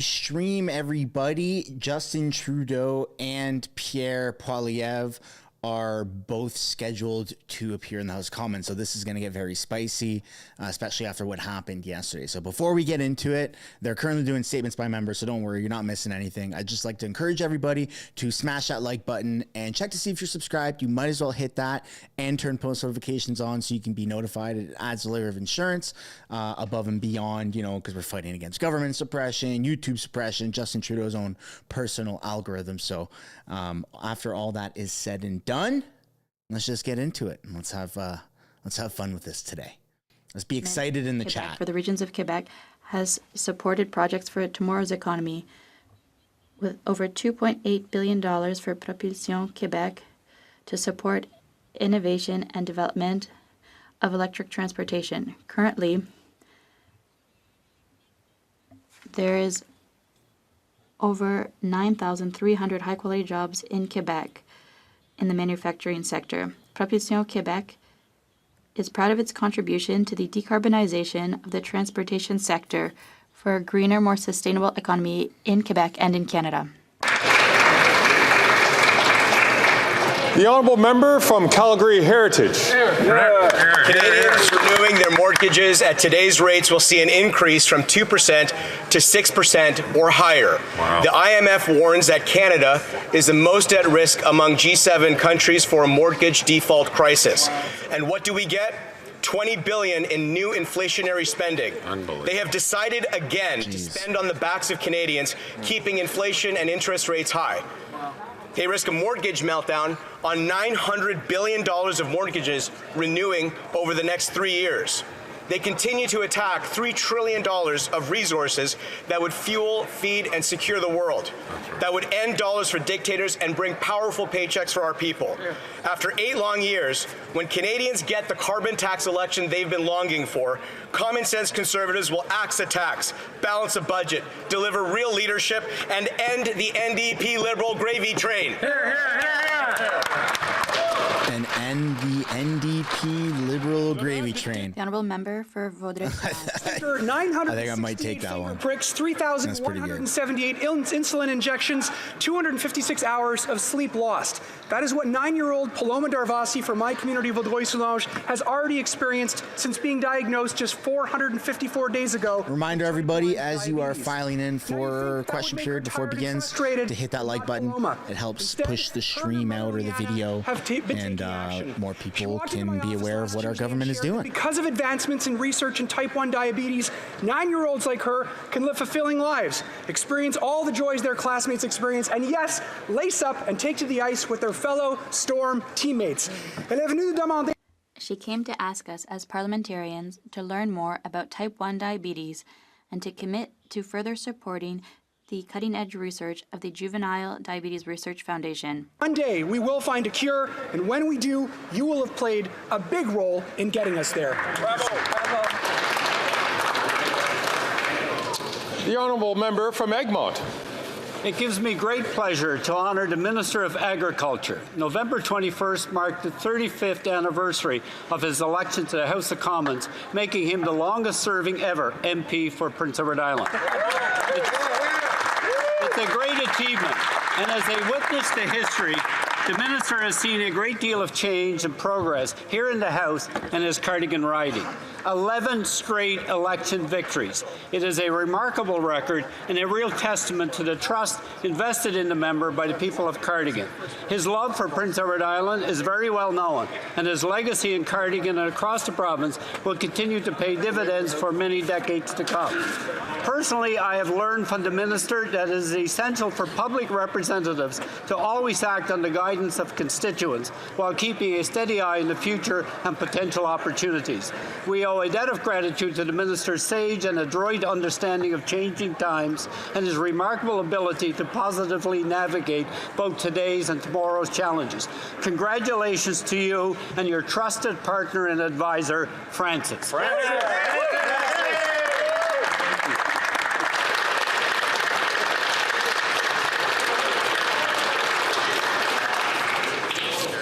Stream, everybody. Justin Trudeau and Pierre Poilievre are both scheduled to appear in the House of Commons, so this is going to get very spicy, especially after what happened yesterday. So before we get into it, they're currently doing statements by members, so don't worry, you're not missing anything. I'd just like to encourage everybody to smash that like button and check to see if you're subscribed. You might as well hit that and turn post notifications on so you can be notified. It adds a layer of insurance above and beyond, you know, because we're fighting against government suppression, YouTube suppression, Justin Trudeau's own personal algorithm. So after all that is said and done, let's just get into it and let's have fun with this today. Let's be excited in the chat. For the regions of Quebec has supported projects for tomorrow's economy with over $2.8 billion for Propulsion Québec to support innovation and development of electric transportation. Currently, there is over 9,300 high-quality jobs in Quebec in the manufacturing sector. Propulsion Québec is proud of its contribution to the decarbonization of the transportation sector for a greener, more sustainable economy in Quebec and in Canada. The honourable member from Calgary Heritage. Canadians renewing their mortgages at today's rates will see an increase from 2% to 6% or higher. Wow. The IMF warns that Canada is the most at risk among G7 countries for a mortgage default crisis. And what do we get? $20 billion in new inflationary spending. They have decided again to spend on the backs of Canadians, keeping inflation and interest rates high. They risk a mortgage meltdown on $900 billion of mortgages renewing over the next 3 years. They continue to attack $3 trillion of resources that would fuel, feed, and secure the world, that would end dollars for dictators and bring powerful paychecks for our people. After 8 long years, when Canadians get the carbon tax election they've been longing for, common sense conservatives will axe the tax, balance a budget, deliver real leadership, and end the NDP Liberal gravy train. And end the NDP Liberal gravy train. The honourable member for Vaudreuil. I think I might take that one. Pricks, 3,178 insulin injections, 256 hours of sleep lost. That is what 9-year-old Paloma Darvasi from my community of Vaudreuil-Soulanges has already experienced since being diagnosed just 454 days ago. Reminder, everybody, as you are filing in for question period before it begins, to hit that like button. It helps push the stream out or the video, and more people can be aware of what our government is doing. Because of advancements in research in type 1 diabetes, 9-year-olds like her can live fulfilling lives, experience all the joys their classmates experience, and yes, lace up and take to the ice with their fellow Storm teammates. She came to ask us as parliamentarians to learn more about type 1 diabetes and to commit to further supporting the cutting-edge research of the Juvenile Diabetes Research Foundation. One day, we will find a cure, and when we do, you will have played a big role in getting us there. Bravo. Bravo. The honourable member from Egmont. It gives me great pleasure to honour the Minister of Agriculture. November 21st marked the 35th anniversary of his election to the House of Commons, making him the longest-serving ever MP for Prince Edward Island. It's a great achievement, and as a witness to history, the Minister has seen a great deal of change and progress here in the House and his Cardigan riding. 11 straight election victories. It is a remarkable record and a real testament to the trust invested in the member by the people of Cardigan. His love for Prince Edward Island is very well known, and his legacy in Cardigan and across the province will continue to pay dividends for many decades to come. Personally, I have learned from the Minister that it is essential for public representatives to always act on the guidance of constituents while keeping a steady eye on the future and potential opportunities. We owe a debt of gratitude to the Minister's sage and adroit understanding of changing times and his remarkable ability to positively navigate both today's and tomorrow's challenges. Congratulations to you and your trusted partner and advisor, Francis.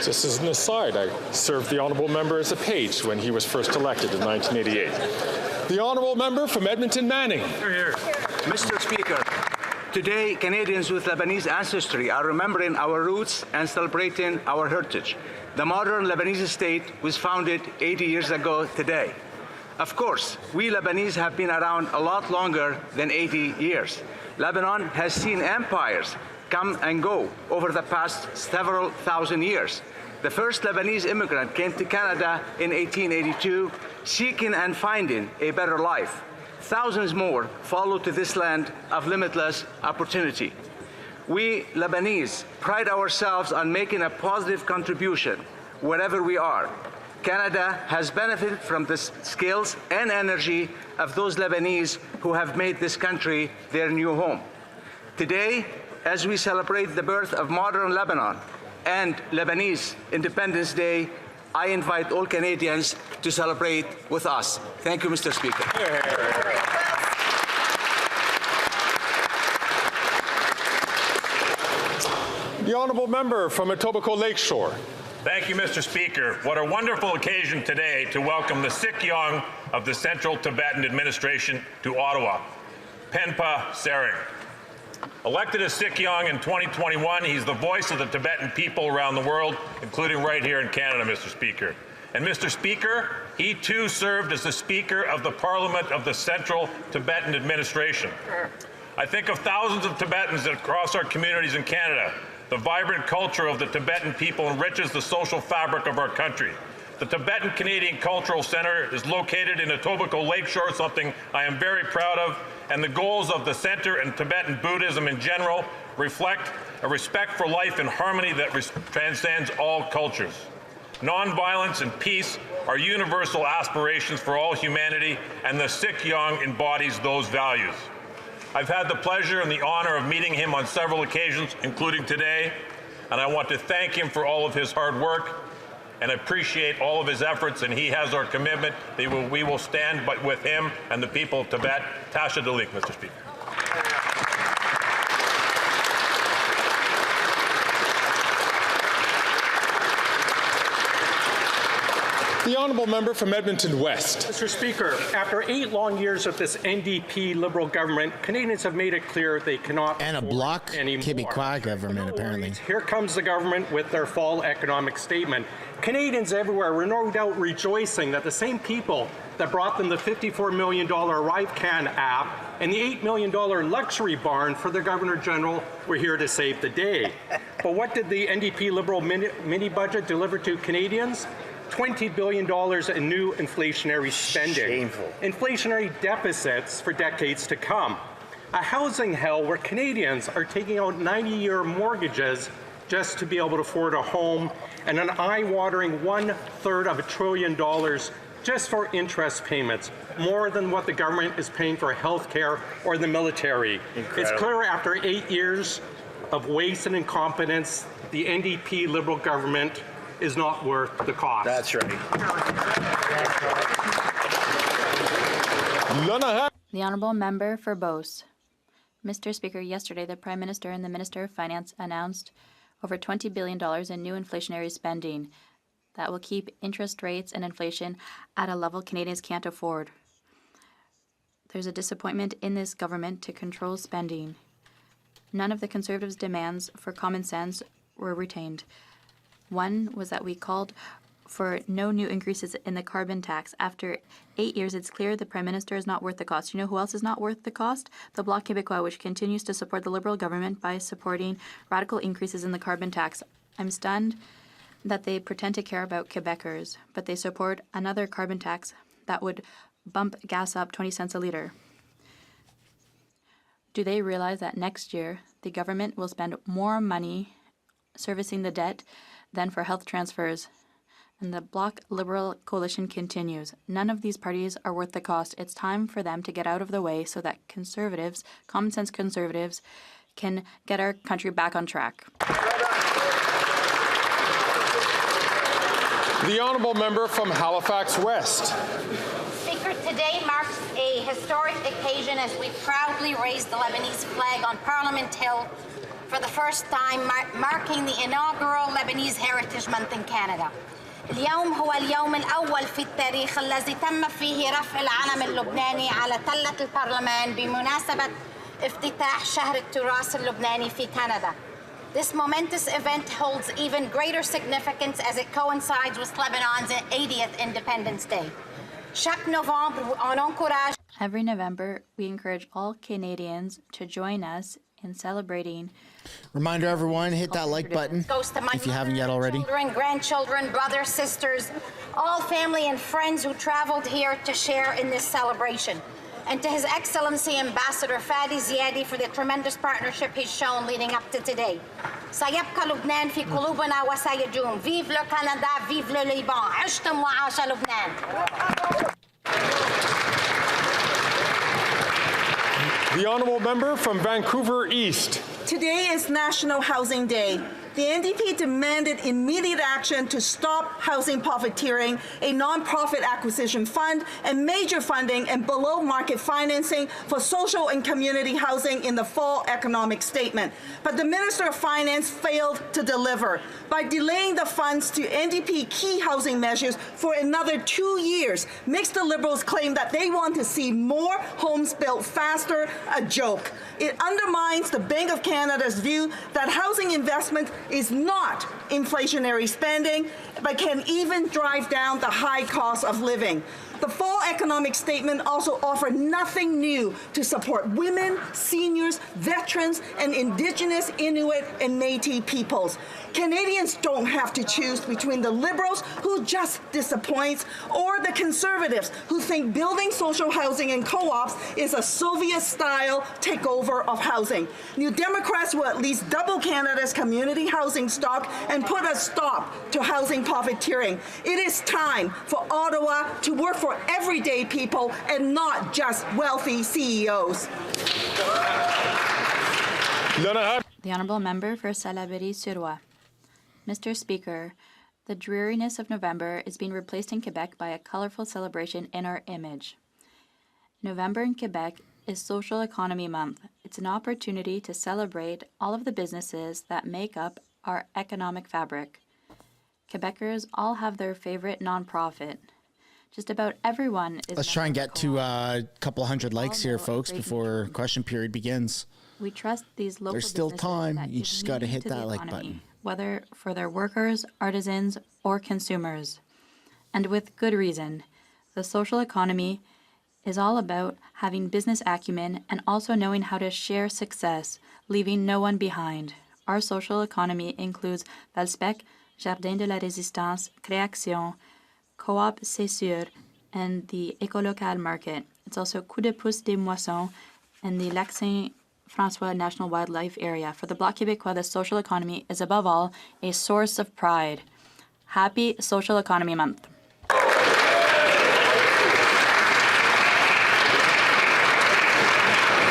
Just as an aside, I served the honourable member as a page when he was first elected in 1988. The honourable member from Edmonton Manning. Here. Mr. Speaker, today Canadians with Lebanese ancestry are remembering our roots and celebrating our heritage. The modern Lebanese state was founded 80 years ago today. Of course, we Lebanese have been around a lot longer than 80 years. Lebanon has seen empires come and go over the past several thousand years. The first Lebanese immigrant came to Canada in 1882, seeking and finding a better life. Thousands more followed to this land of limitless opportunity. We Lebanese pride ourselves on making a positive contribution wherever we are. Canada has benefited from the skills and energy of those Lebanese who have made this country their new home. Today, as we celebrate the birth of modern Lebanon and Lebanese Independence Day, I invite all Canadians to celebrate with us. Thank you, Mr. Speaker. The honourable member from Etobicoke Lakeshore. Thank you, Mr. Speaker. What a wonderful occasion today to welcome the Sikyong of the Central Tibetan Administration to Ottawa, Penpa Sering. Elected as Sikyong in 2021, he's the voice of the Tibetan people around the world, including right here in Canada, Mr. Speaker. And Mr. Speaker, he too served as the Speaker of the Parliament of the Central Tibetan Administration. I think of thousands of Tibetans across our communities in Canada. The vibrant culture of the Tibetan people enriches the social fabric of our country. The Tibetan Canadian Cultural Centre is located in Etobicoke Lakeshore, something I am very proud of, and the goals of the centre and Tibetan Buddhism in general reflect a respect for life and harmony that transcends all cultures. Nonviolence and peace are universal aspirations for all humanity, and the Sikyong embodies those values. I've had the pleasure and the honor of meeting him on several occasions, including today, and I want to thank him for all of his hard work and appreciate all of his efforts, and he has our commitment that we will stand with him and the people of Tibet. Tasha Dalik, Mr. Speaker. The honourable member from Edmonton West. Mr. Speaker, after 8 long years of this NDP Liberal government, Canadians have made it clear they cannot And a bloc Québécois government, apparently. Here comes the government with their fall economic statement. Canadians everywhere were no doubt rejoicing that the same people that brought them the $54 million ArriveCan app and the $8 million luxury barn for the Governor General were here to save the day. But what did the NDP Liberal mini budget deliver to Canadians? $20 billion in new inflationary spending. Shameful. Inflationary deficits for decades to come. A housing hell where Canadians are taking out 90-year mortgages just to be able to afford a home, and an eye-watering $1/3 of $1 trillion just for interest payments, more than what the government is paying for health care or the military. Incredible. It's clear after 8 years of waste and incompetence, the NDP Liberal government is not worth the cost. That's right. The Honourable Member for Beauce. Mr. Speaker, yesterday the Prime Minister and the Minister of Finance announced over $20 billion in new inflationary spending that will keep interest rates and inflation at a level Canadians can't afford. There's a disappointment in this government to control spending. None of the Conservatives' demands for common sense were retained. One was that we called for no new increases in the carbon tax. After 8 years, it's clear the Prime Minister is not worth the cost. You know who else is not worth the cost? The Bloc Québécois, which continues to support the Liberal government by supporting radical increases in the carbon tax. I'm stunned that they pretend to care about Quebecers, but they support another carbon tax that would bump gas up 20 cents a litre. Do they realize that next year the government will spend more money servicing the debt than for health transfers? And the Bloc Liberal coalition continues. None of these parties are worth the cost. It's time for them to get out of the way so that Conservatives, common sense Conservatives, can get our country back on track. The honourable member from Halifax West. Speaker, today marks a historic occasion as we proudly raise the Lebanese flag on Parliament Hill for the first time, marking the inaugural Lebanese Heritage Month in Canada. اليوم هو اليوم الأول في التاريخ الذي تم فيه رفع العلم اللبناني على تلة البرلمان بمناسبة افتتاح شهر التراث اللبناني في كندا. This momentous event holds even greater significance as it coincides with Lebanon's 80th Independence Day. Chaque Novembre, on encourage. Every November, we encourage all Canadians to join us in celebrating. Reminder, everyone, hit that like button if you haven't yet already. Children, grandchildren, brothers, sisters, all family and friends who traveled here to share in this celebration. And to His Excellency Ambassador Fadi Ziadi for the tremendous partnership he's shown leading up to today. سيبقى لبنان في قلوبنا وسيدوم. Vive le Canada, vive le Liban. عشتم وعاش لبنان. The honourable member from Vancouver East. Today is National Housing Day. The NDP demanded immediate action to stop housing profiteering, a non-profit acquisition fund, and major funding and below-market financing for social and community housing in the fall economic statement. But the Minister of Finance failed to deliver. By delaying the funds to NDP key housing measures for another 2 years, makes the Liberals claim that they want to see more homes built faster a joke. It undermines the Bank of Canada's view that housing investment is not inflationary spending, but can even drive down the high cost of living. The fall economic statement also offered nothing new to support women, seniors, veterans, and Indigenous, Inuit, and Métis peoples. Canadians don't have to choose between the Liberals, who just disappoints, or the Conservatives, who think building social housing and co-ops is a Soviet-style takeover of housing. New Democrats will at least double Canada's community housing stock and put a stop to housing profiteering. It is time for Ottawa to work for everyday people and not just wealthy CEOs. The Honourable Member for Salaberry-sur-Roi. Mr. Speaker, the dreariness of November is being replaced in Quebec by a colourful celebration in our image. November in Quebec is Social Economy Month. It's an opportunity to celebrate all of the businesses that make up our economic fabric. Quebecers all have their favourite nonprofit. Just about everyone is. Let's try and get to a couple hundred likes here, folks, before question period begins. We trust these local businesses. There's still time. You just got to hit to that the like economy, button. Whether for their workers, artisans, or consumers. And with good reason. The social economy is all about having business acumen and also knowing how to share success, leaving no one behind. Our social economy includes Valspec, Jardin de la Résistance, Création, Co-op C'est Sûr, and the Écolocal Market. It's also Coup de Pouce des Moissons and the Lac Saint-François National Wildlife Area. For the Bloc Québécois, the social economy is above all a source of pride. Happy Social Economy Month.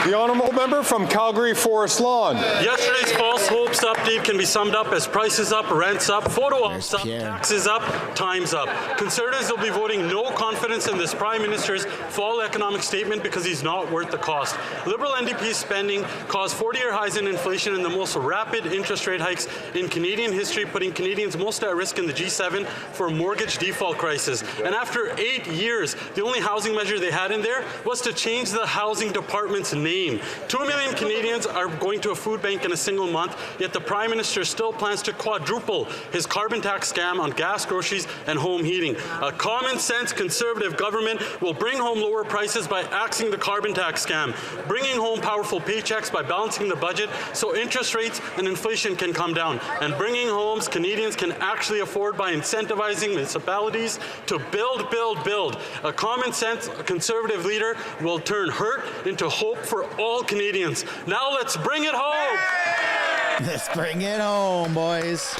The honourable member from Calgary Forest Lawn. Yesterday's false hopes update can be summed up as prices up, rents up, photo ops up, taxes up, time's up. Conservatives will be voting no confidence in this Prime Minister's fall economic statement because he's not worth the cost. Liberal NDP spending caused 40-year highs in inflation and the most rapid interest rate hikes in Canadian history, putting Canadians most at risk in the G7 for a mortgage default crisis. And after 8 years, the only housing measure they had in there was to change the housing department's name. 2 million Canadians are going to a food bank in a single month, yet the Prime Minister still plans to quadruple his carbon tax scam on gas, groceries, and home heating. A common-sense Conservative government will bring home lower prices by axing the carbon tax scam, bringing home powerful paychecks by balancing the budget so interest rates and inflation can come down, and bringing homes Canadians can actually afford by incentivizing municipalities to build, build, build. A common-sense Conservative leader will turn hurt into hope for all Canadians. Now let's bring it home. Let's bring it home, boys.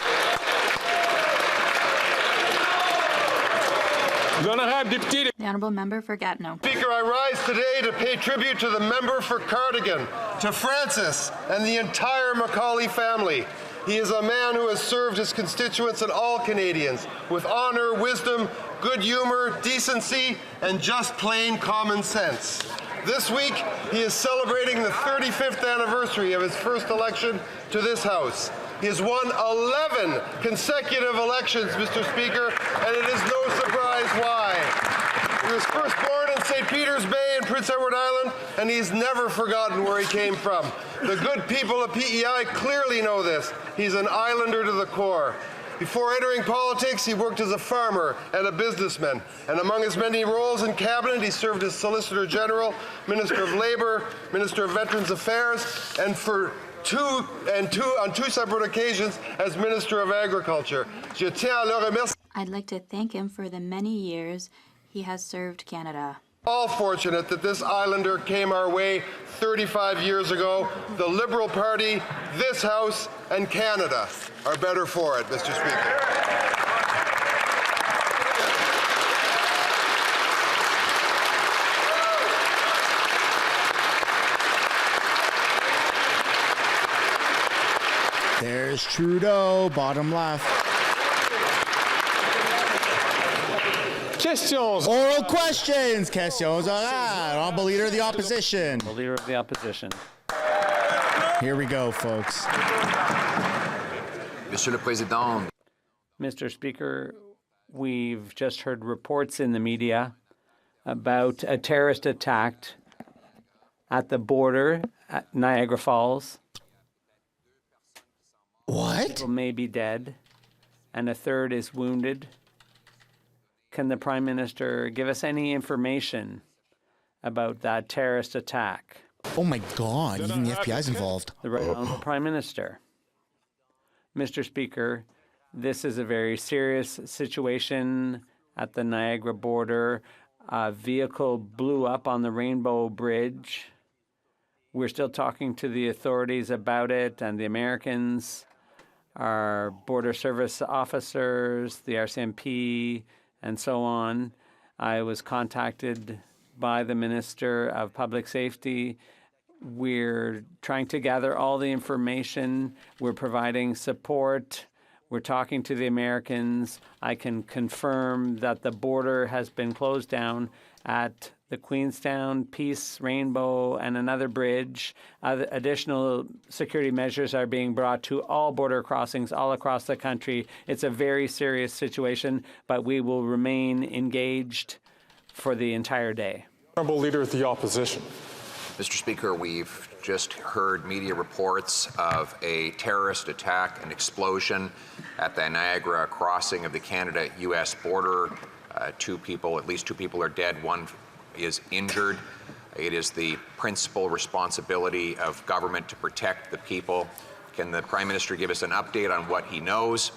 The Honourable Member for Gatineau. Speaker, I rise today to pay tribute to the member for Cardigan, to Francis and the entire Macaulay family. He is a man who has served his constituents and all Canadians with honor, wisdom, good humor, decency, and just plain common sense. This week, he is celebrating the 35th anniversary of his first election to this House. He has won 11 consecutive elections, Mr. Speaker, and it is no surprise why. He was first born in St. Peter's Bay in Prince Edward Island, and he's never forgotten where he came from. The good people of PEI clearly know this. He's an islander to the core. Before entering politics, he worked as a farmer and a businessman. And among his many roles in cabinet, he served as Solicitor General, Minister of Labour, Minister of Veterans Affairs, and on two separate occasions as Minister of Agriculture. Je tiens à le remercier. I'd like to thank him for the many years he has served Canada. All fortunate that this islander came our way 35 years ago. The Liberal Party, this House, and Canada are better for it, Mr. Speaker. There's Trudeau, bottom left. Questions. Oral questions. Questions orales. Honorable Leader of the Opposition. The Leader of the Opposition. Here we go, folks. Monsieur le Président. Mr. Speaker, we've just heard reports in the media about a terrorist attack at the border at Niagara Falls. What? People may be dead, and a third is wounded. Can the Prime Minister give us any information about that terrorist attack? Oh my God, even the FBI is involved. The Right Honourable Prime Minister. Mr. Speaker, this is a very serious situation at the Niagara border. A vehicle blew up on the Rainbow Bridge. We're still talking to the authorities about it, and the Americans, our border service officers, the RCMP, and so on. I was contacted by the Minister of Public Safety. We're trying to gather all the information. We're providing support. We're talking to the Americans. I can confirm that the border has been closed down at the Queenstown, Peace, Rainbow, and another bridge. Additional security measures are being brought to all border crossings all across the country. It's a very serious situation, but we will remain engaged for the entire day. Honourable Leader of the Opposition. Mr. Speaker, we've just heard media reports of a terrorist attack, an explosion at the Niagara crossing of the Canada-U.S. border. At least two people are dead. One is injured. It is the principal responsibility of government to protect the people. Can the Prime Minister give us an update on what he knows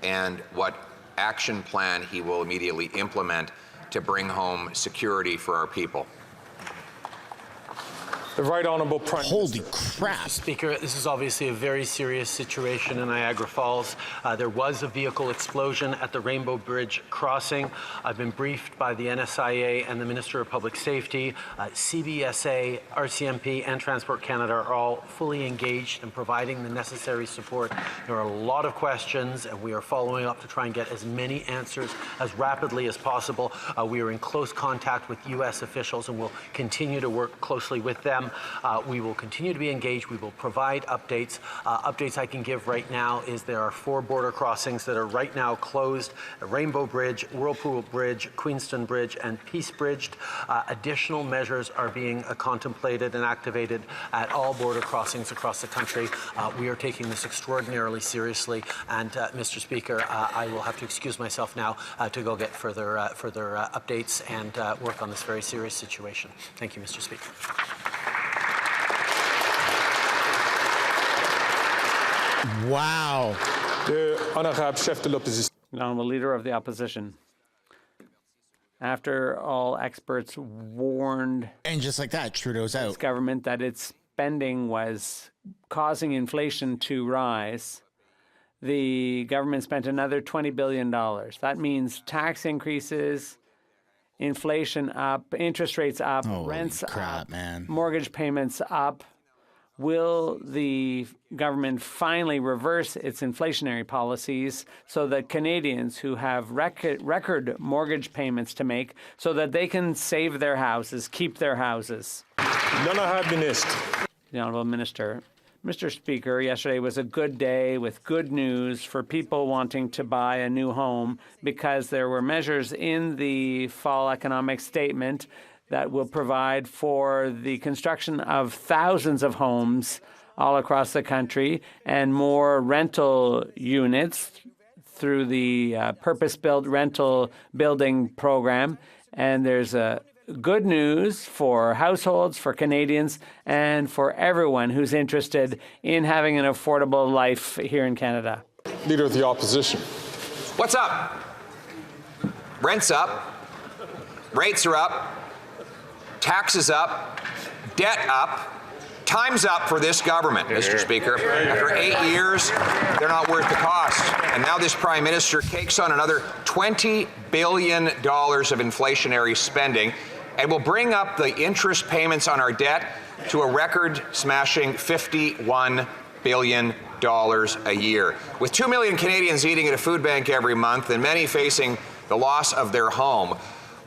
and what action plan he will immediately implement to bring home security for our people? The Right Honourable Prime Holy Minister. crap. Mr. Speaker, this is obviously a very serious situation in Niagara Falls. There was a vehicle explosion at the Rainbow Bridge crossing. I've been briefed by the NSIA and the Minister of Public Safety. CBSA, RCMP, and Transport Canada are all fully engaged in providing the necessary support. There are a lot of questions, and we are following up to try and get as many answers as rapidly as possible. We are in close contact with U.S. officials, and we'll continue to work closely with them. We will continue to be engaged. We will provide updates. Updates I can give right now is there are 4 border crossings that are right now closed: Rainbow Bridge, Whirlpool Bridge, Queenston Bridge, and Peace Bridge. Additional measures are being contemplated and activated at all border crossings across the country. We are taking this extraordinarily seriously, and Mr. Speaker, I will have to excuse myself now to go get further updates and work on this very serious situation. Thank you, Mr. Speaker. Wow. The Honourable Chef de l'Opposition. Honourable Leader of the Opposition. After all experts warned, and just like that, Trudeau's out. This government that its spending was causing inflation to rise, the government spent another $20 billion. That means tax increases, inflation up, interest rates up, rents up, mortgage payments up. Will the government finally reverse its inflationary policies so that Canadians who have record mortgage payments to make so that they can save their houses, keep their houses? The Honourable Minister. Mr. Speaker, yesterday was a good day with good news for people wanting to buy a new home because there were measures in the fall economic statement that will provide for the construction of thousands of homes all across the country and more rental units through the purpose-built rental building program. And there's good news for households, for Canadians, and for everyone who's interested in having an affordable life here in Canada. Leader of the Opposition. What's up? Rent's up. Rates are up. Taxes up. Debt up. Time's up for this government, Mr. Speaker. After 8 years, they're not worth the cost. And now this Prime Minister takes on another $20 billion of inflationary spending and will bring up the interest payments on our debt to a record-smashing $51 billion a year. With 2 million Canadians eating at a food bank every month and many facing the loss of their home,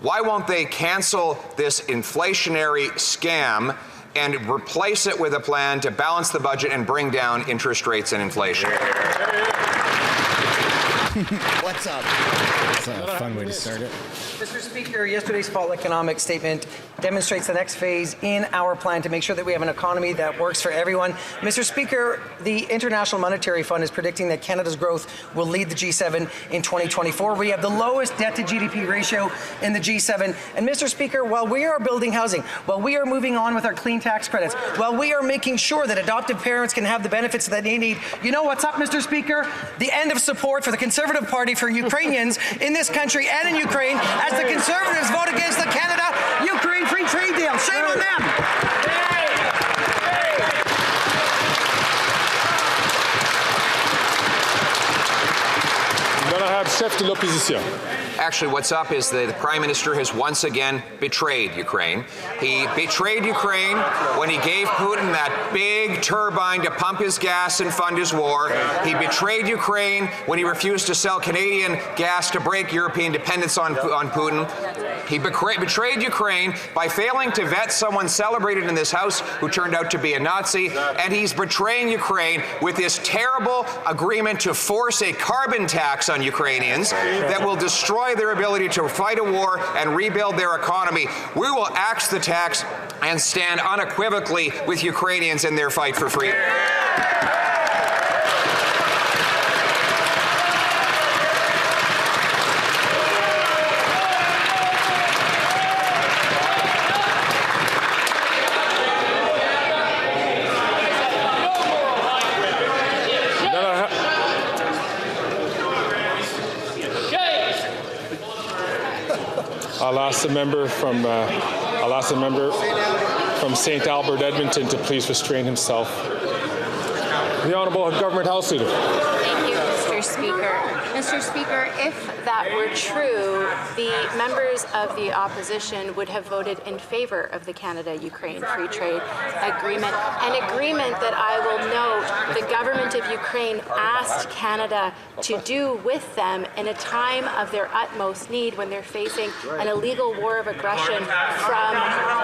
why won't they cancel this inflationary scam and replace it with a plan to balance the budget and bring down interest rates and inflation? What's up? That's a fun way to start it. Mr. Speaker, yesterday's fall economic statement demonstrates the next phase in our plan to make sure that we have an economy that works for everyone. Mr. Speaker, the International Monetary Fund is predicting that Canada's growth will lead the G7 in 2024. We have the lowest debt-to-GDP ratio in the G7. And Mr. Speaker, while we are building housing, while we are moving on with our clean tax credits, while we are making sure that adoptive parents can have the benefits that they need, you know what's up, Mr. Speaker? The end of support for the Conservative Party for Ukrainians in this country and in Ukraine as the Conservatives vote against the Canada-Ukraine free trade deal. Shame on them. Then I have chef de l'opposition. Actually, what's up is that the Prime Minister has once again betrayed Ukraine. He betrayed Ukraine when he gave Putin that big turbine to pump his gas and fund his war. He betrayed Ukraine when he refused to sell Canadian gas to break European dependence on Putin. He betrayed Ukraine by failing to vet someone celebrated in this House who turned out to be a Nazi. And he's betraying Ukraine with this terrible agreement to force a carbon tax on Ukrainians that will destroy their ability to fight a war and rebuild their economy. We will axe the tax and stand unequivocally with Ukrainians in their fight for freedom. I'll ask the member from St. Albert, Edmonton, to please restrain himself. The Honourable Government House Leader. Thank you, Mr. Speaker. Mr. Speaker, if that were true, the members of the opposition would have voted in favor of the Canada-Ukraine Free Trade Agreement, an agreement that I will note the government of Ukraine asked Canada to do with them in a time of their utmost need when they're facing an illegal war of aggression from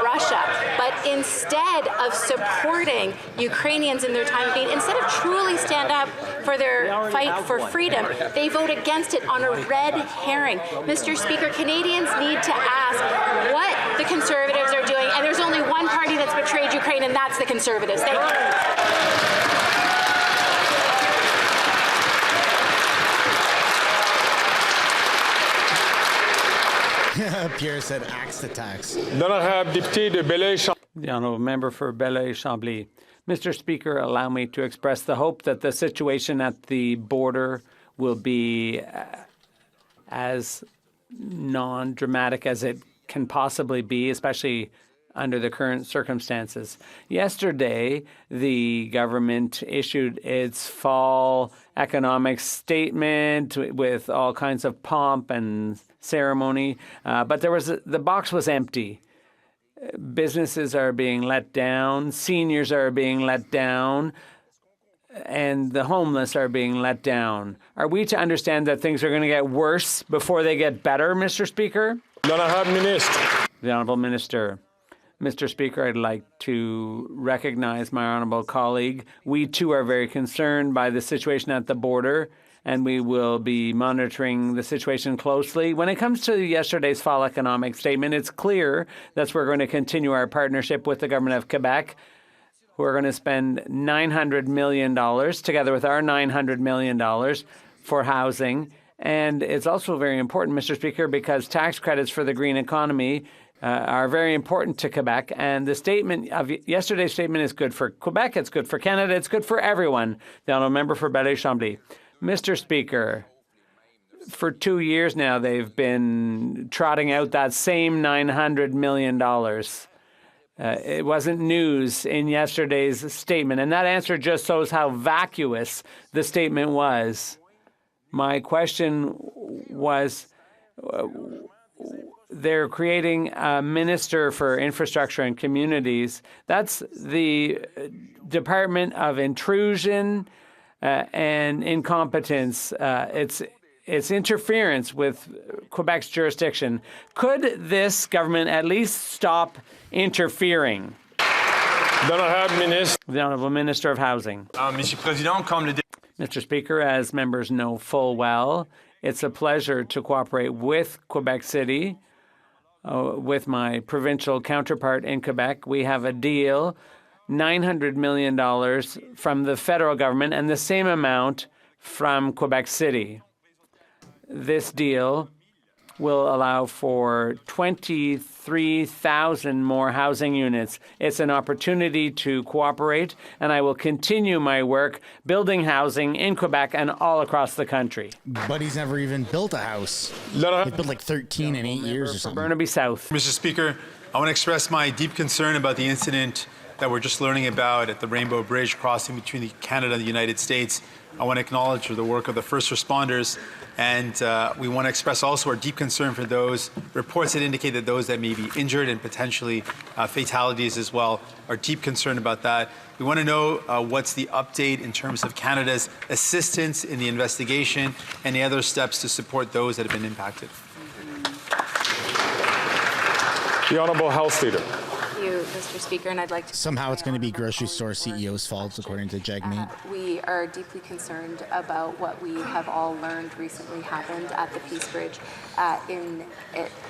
Russia. But instead of supporting Ukrainians in their time of need, instead of truly stand up for their fight for freedom, they vote against it on a red herring. Mr. Speaker, Canadians need to ask what the Conservatives are doing, and there's only one party that's betrayed Ukraine, and that's the Conservatives. Thank you. Pierre said axe the tax. Then I have Député de Belleuil-Chambly. The Honourable Member for Belleuil-Chambly. Mr. Speaker, allow me to express the hope that the situation at the border will be as non-dramatic as it can possibly be, especially under the current circumstances. Yesterday, the government issued its fall economic statement with all kinds of pomp and ceremony, but the box was empty. Businesses are being let down, seniors are being let down, and the homeless are being let down. Are we to understand that things are going to get worse before they get better, Mr. Speaker? The Honourable Minister. Mr. Speaker, I'd like to recognize my honourable colleague. We too are very concerned by the situation at the border, and we will be monitoring the situation closely. When it comes to yesterday's fall economic statement, it's clear that we're going to continue our partnership with the government of Quebec, who are going to spend $900 million, together with our $900 million, for housing. And it's also very important, Mr. Speaker, because tax credits for the green economy are very important to Quebec. And the statement of yesterday's statement is good for Quebec, it's good for Canada, it's good for everyone. The honourable member for Belleuil-Chambly. Mr. Speaker, for 2 years now, they've been trotting out that same $900 million. It wasn't news in yesterday's statement, and that answer just shows how vacuous the statement was. My question was, they're creating a minister for infrastructure and communities. That's the Department of Intrusion and Incompetence. It's interference with Quebec's jurisdiction. Could this government at least stop interfering? The Honourable Minister of Housing. Mr. Speaker, as members know full well, it's a pleasure to cooperate with Quebec City, with my provincial counterpart in Quebec. We have a deal, $900 million from the federal government and the same amount from Quebec City. This deal will allow for 23,000 more housing units. It's an opportunity to cooperate, and I will continue my work building housing in Quebec and all across the country. But he's never even built a house. He built like 13 in 8 years or something. Burnaby South. Mr. Speaker, I want to express my deep concern about the incident that we're just learning about at the Rainbow Bridge crossing between Canada and the United States. I want to acknowledge the work of the first responders, and we want to express also our deep concern for those reports that indicate that those that may be injured and potentially fatalities as well. Our deep concern about that. We want to know what's the update in terms of Canada's assistance in the investigation and the other steps to support those that have been impacted. The Honourable House Leader. Thank you, Mr. Speaker, and I'd like to... Somehow it's going to be grocery store CEO's fault, according to Jagmeet. We are deeply concerned about what we have all learned recently happened at the Peace Bridge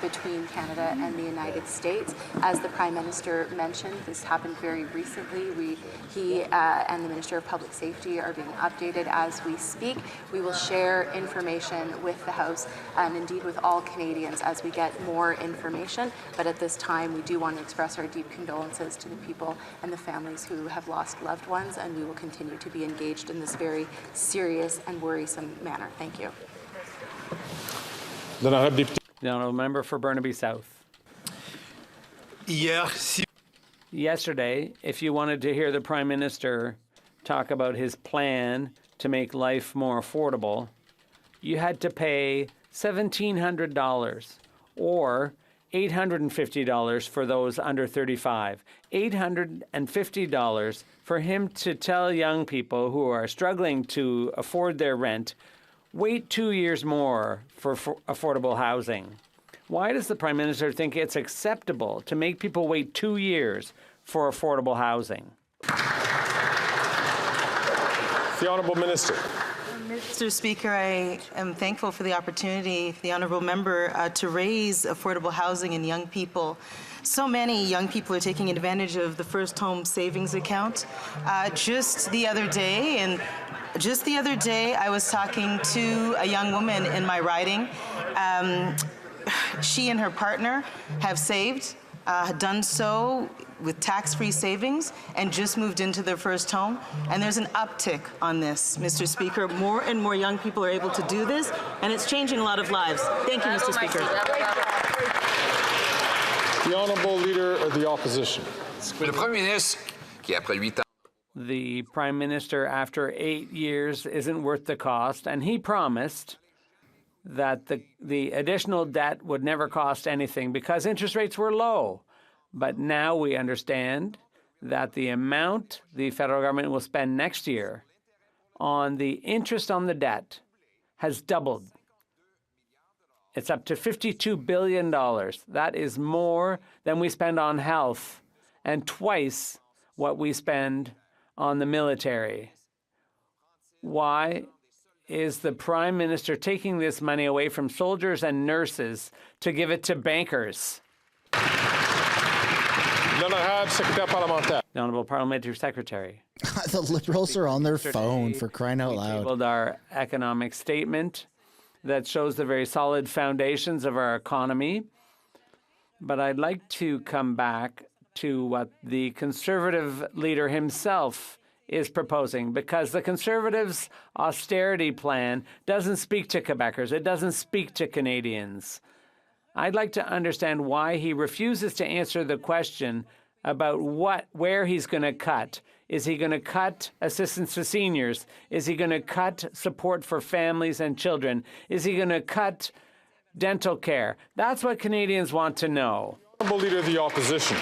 between Canada and the United States. As the Prime Minister mentioned, this happened very recently. He and the Minister of Public Safety are being updated as we speak. We will share information with the House and indeed with all Canadians as we get more information. But at this time, we do want to express our deep condolences to the people and the families who have lost loved ones, and we will continue to be engaged in this very serious and worrisome manner. Thank you. The Honourable Member for Burnaby South. Yesterday, if you wanted to hear the Prime Minister talk about his plan to make life more affordable, you had to pay $1,700 or $850 for those under 35. $850 for him to tell young people who are struggling to afford their rent, wait 2 years more for affordable housing. Why does the Prime Minister think it's acceptable to make people wait 2 years for affordable housing? The Honourable Minister. Mr. Speaker, I am thankful for the opportunity, the Honourable Member, to raise affordable housing and young people. So many young people are taking advantage of the First Home Savings Account. Just the other day, I was talking to a young woman in my riding. She and her partner have saved, done so with tax-free savings, and just moved into their first home. And there's an uptick on this, Mr. Speaker. More and more young people are able to do this, and it's changing a lot of lives. Thank you, Mr. Speaker. The Honourable Leader of the Opposition. The Prime Minister, after 8 years, isn't worth the cost, and he promised that the additional debt would never cost anything because interest rates were low. But now we understand that the amount the federal government will spend next year on the interest on the debt has doubled. It's up to $52 billion. That is more than we spend on health and twice what we spend on the military. Why is the Prime Minister taking this money away from soldiers and nurses to give it to bankers? The Honourable Parliamentary Secretary. The Liberals are on their phone, for crying out loud. Tabled our economic statement that shows the very solid foundations of our economy. But I'd like to come back to what the Conservative leader himself is proposing, because the Conservatives' austerity plan doesn't speak to Quebecers. It doesn't speak to Canadians. I'd like to understand why he refuses to answer the question about where he's going to cut. Is he going to cut assistance to seniors? Is he going to cut support for families and children? Is he going to cut dental care? That's what Canadians want to know. Honourable Leader of the Opposition.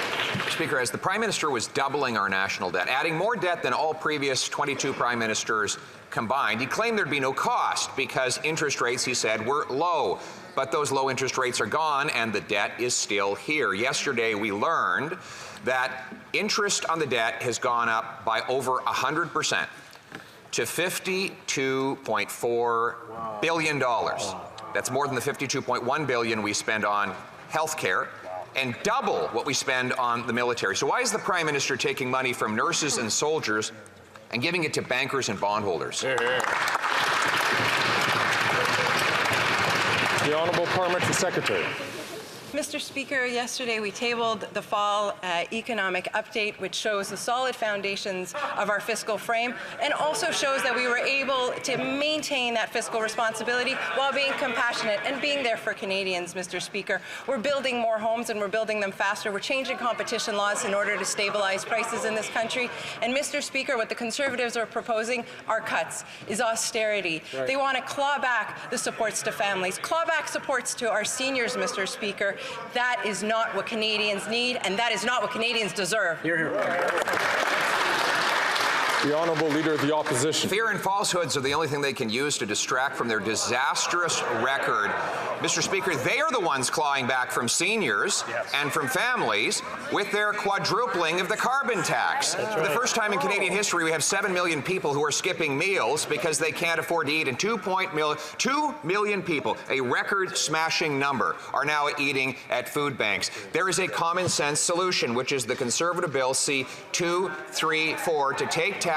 Speaker, as the Prime Minister was doubling our national debt, adding more debt than all previous 22 Prime Ministers combined, he claimed there'd be no cost because interest rates, he said, were low. But those low interest rates are gone and the debt is still here. Yesterday, we learned that interest on the debt has gone up by over 100% to $52.4 billion. That's more than the $52.1 billion we spend on health care, and double what we spend on the military. So why is the Prime Minister taking money from nurses and soldiers and giving it to bankers and bondholders? The Honourable Parliamentary Secretary. Mr. Speaker, yesterday we tabled the fall economic update, which shows the solid foundations of our fiscal frame and also shows that we were able to maintain that fiscal responsibility while being compassionate and being there for Canadians, Mr. Speaker. We're building more homes and we're building them faster. We're changing competition laws in order to stabilize prices in this country. And Mr. Speaker, what the Conservatives are proposing are cuts, is austerity. Right. They want to claw back the supports to families, claw back supports to our seniors, Mr. Speaker. That is not what Canadians need, and that is not what Canadians deserve. Hear, hear. The Honourable Leader of the Opposition. Fear and falsehoods are the only thing they can use to distract from their disastrous record. Mr. Speaker, they are the ones clawing back from seniors and from families with their quadrupling of the carbon tax. For the first time in Canadian history, we have 7 million people who are skipping meals because they can't afford to eat, and 2 million people, a record-smashing number, are now eating at food banks. There is a common-sense solution, which is the Conservative Bill C-234, to take taxes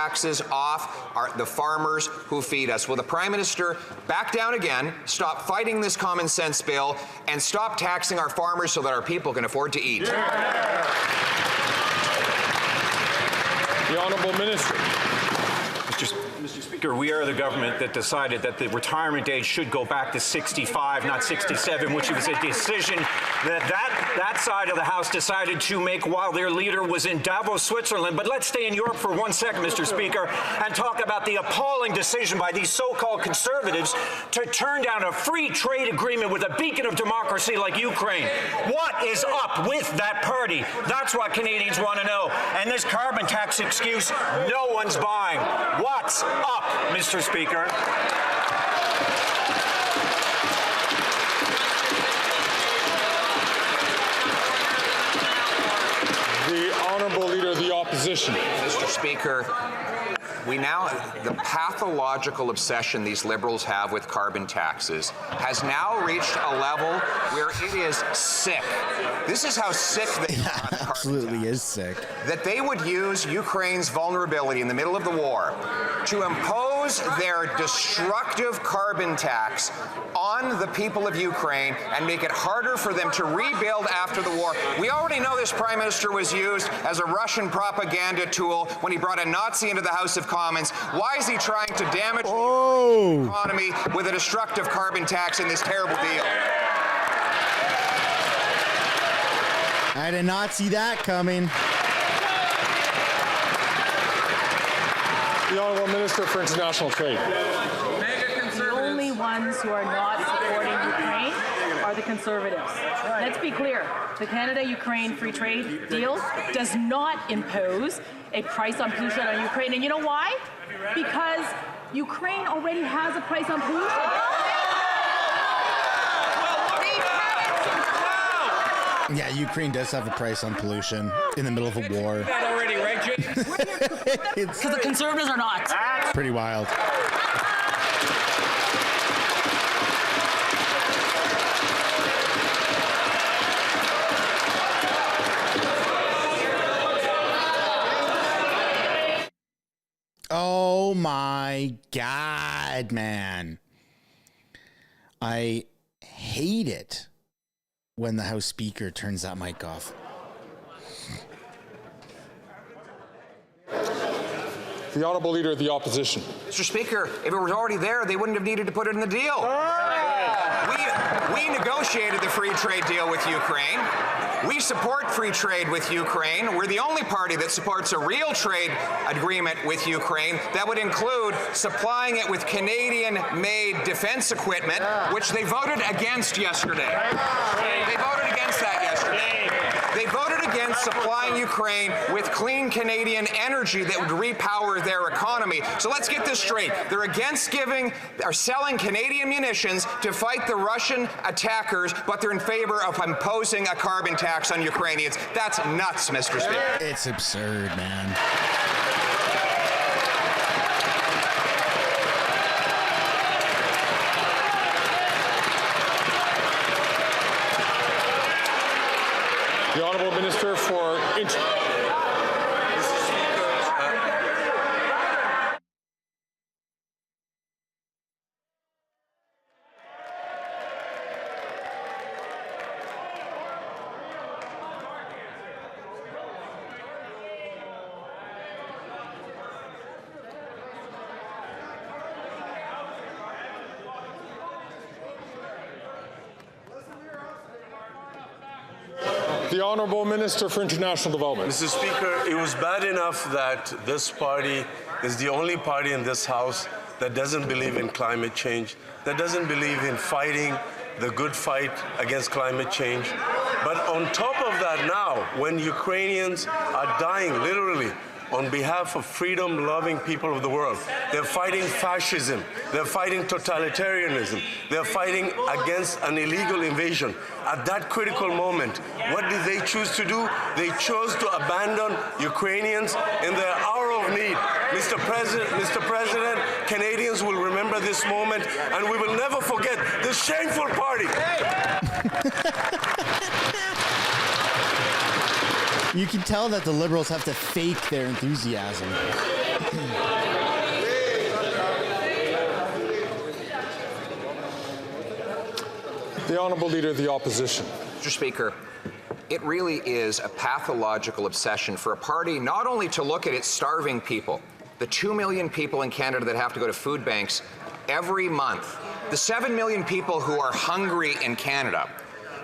off the farmers who feed us. Will the Prime Minister back down again, stop fighting this common sense bill, and stop taxing our farmers so that our people can afford to eat? The Honourable Minister. Mr. Speaker, we are the government that decided that the retirement age should go back to 65, not 67, which was a decision that side of the House decided to make while their leader was in Davos, Switzerland. But let's stay in Europe for 1 second, Mr. Speaker, and talk about the appalling decision by these so-called Conservatives to turn down a free trade agreement with a beacon of democracy like Ukraine. What is up with that party? That's what Canadians want to know. And this carbon tax excuse, no one's buying. What's up, Mr. Speaker? The Honourable Leader of the Opposition. Mr. Speaker, the pathological obsession these Liberals have with carbon taxes has now reached a level where it is sick. This is how sick they are on the carbon absolutely tax. Is sick. That they would use Ukraine's vulnerability in the middle of the war to impose their destructive carbon tax on the people of Ukraine and make it harder for them to rebuild after the war. We already know this Prime Minister was used as a Russian propaganda tool when he brought a Nazi into the House of Commons. Why is he trying to damage the economy with a destructive carbon tax in this terrible deal? I did not see that coming. The Honourable Minister for International Trade. The only ones who are not supporting Ukraine are the Conservatives. Let's be clear. The Canada-Ukraine free trade deal does not impose a price on pollution on Ukraine. And you know why? Because Ukraine already has a price on pollution. Yeah, Ukraine does have a price on pollution in the middle of a war. Because the Conservatives are not. Pretty wild. my God, man. I hate it when the House Speaker turns that mic off. The Honourable Leader of the Opposition. Mr. Speaker, if it was already there, they wouldn't have needed to put it in the deal. We negotiated the free trade deal with Ukraine. We support free trade with Ukraine. We're the only party that supports a real trade agreement with Ukraine that would include supplying it with Canadian-made defense equipment, which they voted against yesterday. They voted against that yesterday. They voted against supplying Ukraine with clean Canadian energy that would repower their economy. So let's get this straight. They're against selling Canadian munitions to fight the Russian attackers, but they're in favor of imposing a carbon tax on Ukrainians. That's nuts, Mr. Speaker. It's absurd, man. The Honourable Minister for The Honourable Minister for International Development. Mr. Speaker, it was bad enough that this party is the only party in this House that doesn't believe in climate change, that doesn't believe in fighting the good fight against climate change. But on top of that now, when Ukrainians are dying literally on behalf of freedom-loving people of the world, they're fighting fascism, they're fighting totalitarianism, they're fighting against an illegal invasion. At that critical moment, what did they choose to do? They chose to abandon Ukrainians in their hour of need. Mr. President, Canadians will remember this moment, and we will never forget this shameful party. You can tell that the Liberals have to fake their enthusiasm. The Honourable Leader of the Opposition. Mr. Speaker, it really is a pathological obsession for a party not only to look at its starving people, the 2 million people in Canada that have to go to food banks every month, the 7 million people who are hungry in Canada,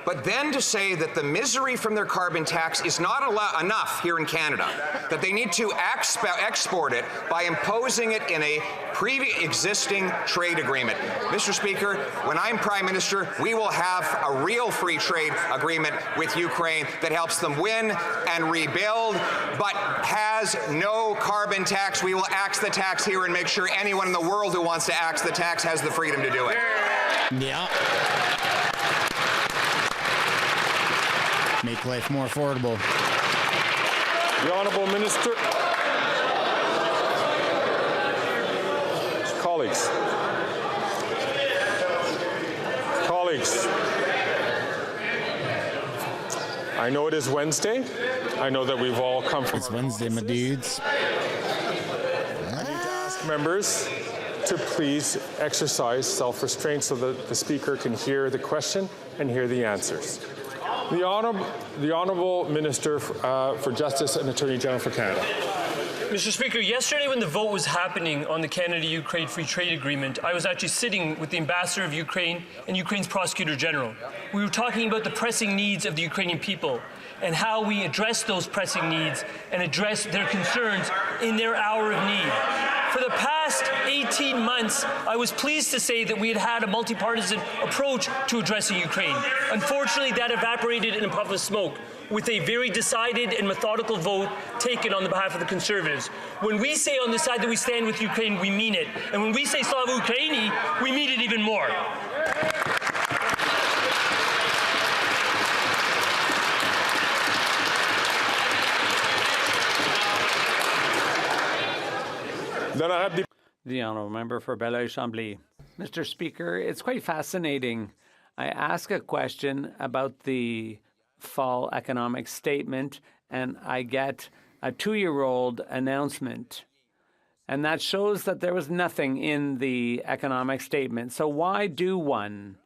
but then to say that the misery from their carbon tax is not enough here in Canada, that they need to export it by imposing it in a pre-existing trade agreement. Mr. Speaker, when I'm Prime Minister, we will have a real free trade agreement with Ukraine that helps them win and rebuild, but has no carbon tax. We will axe the tax here and make sure anyone in the world who wants to axe the tax has the freedom to do it. Yeah. Make life more affordable. The Honourable Minister. Colleagues. I know it is Wednesday. I know that we've all come from... It's Wednesday, my dudes. I need to ask members to please exercise self-restraint so that the Speaker can hear the question and hear the answers. The Honourable Minister for Justice and Attorney General for Canada. Mr. Speaker, yesterday when the vote was happening on the Canada-Ukraine Free Trade Agreement, I was actually sitting with the Ambassador of Ukraine and Ukraine's Prosecutor General. We were talking about the pressing needs of the Ukrainian people and how we address those pressing needs and address their concerns in their hour of need. For the past 18 months, I was pleased to say that we had a multi-partisan approach to addressing Ukraine. Unfortunately, that evaporated in a puff of smoke with a very decided and methodical vote taken on the behalf of the Conservatives. When we say on this side that we stand with Ukraine, we mean it. And when we say Slava Ukraini, we mean it even more. Then I have the honourable member for Belleuil-Chambly. Mr. Speaker, it's quite fascinating. I ask a question about the fall economic statement, and I get a 2-year-old announcement And that shows that there was nothing in the economic statement. So why do one?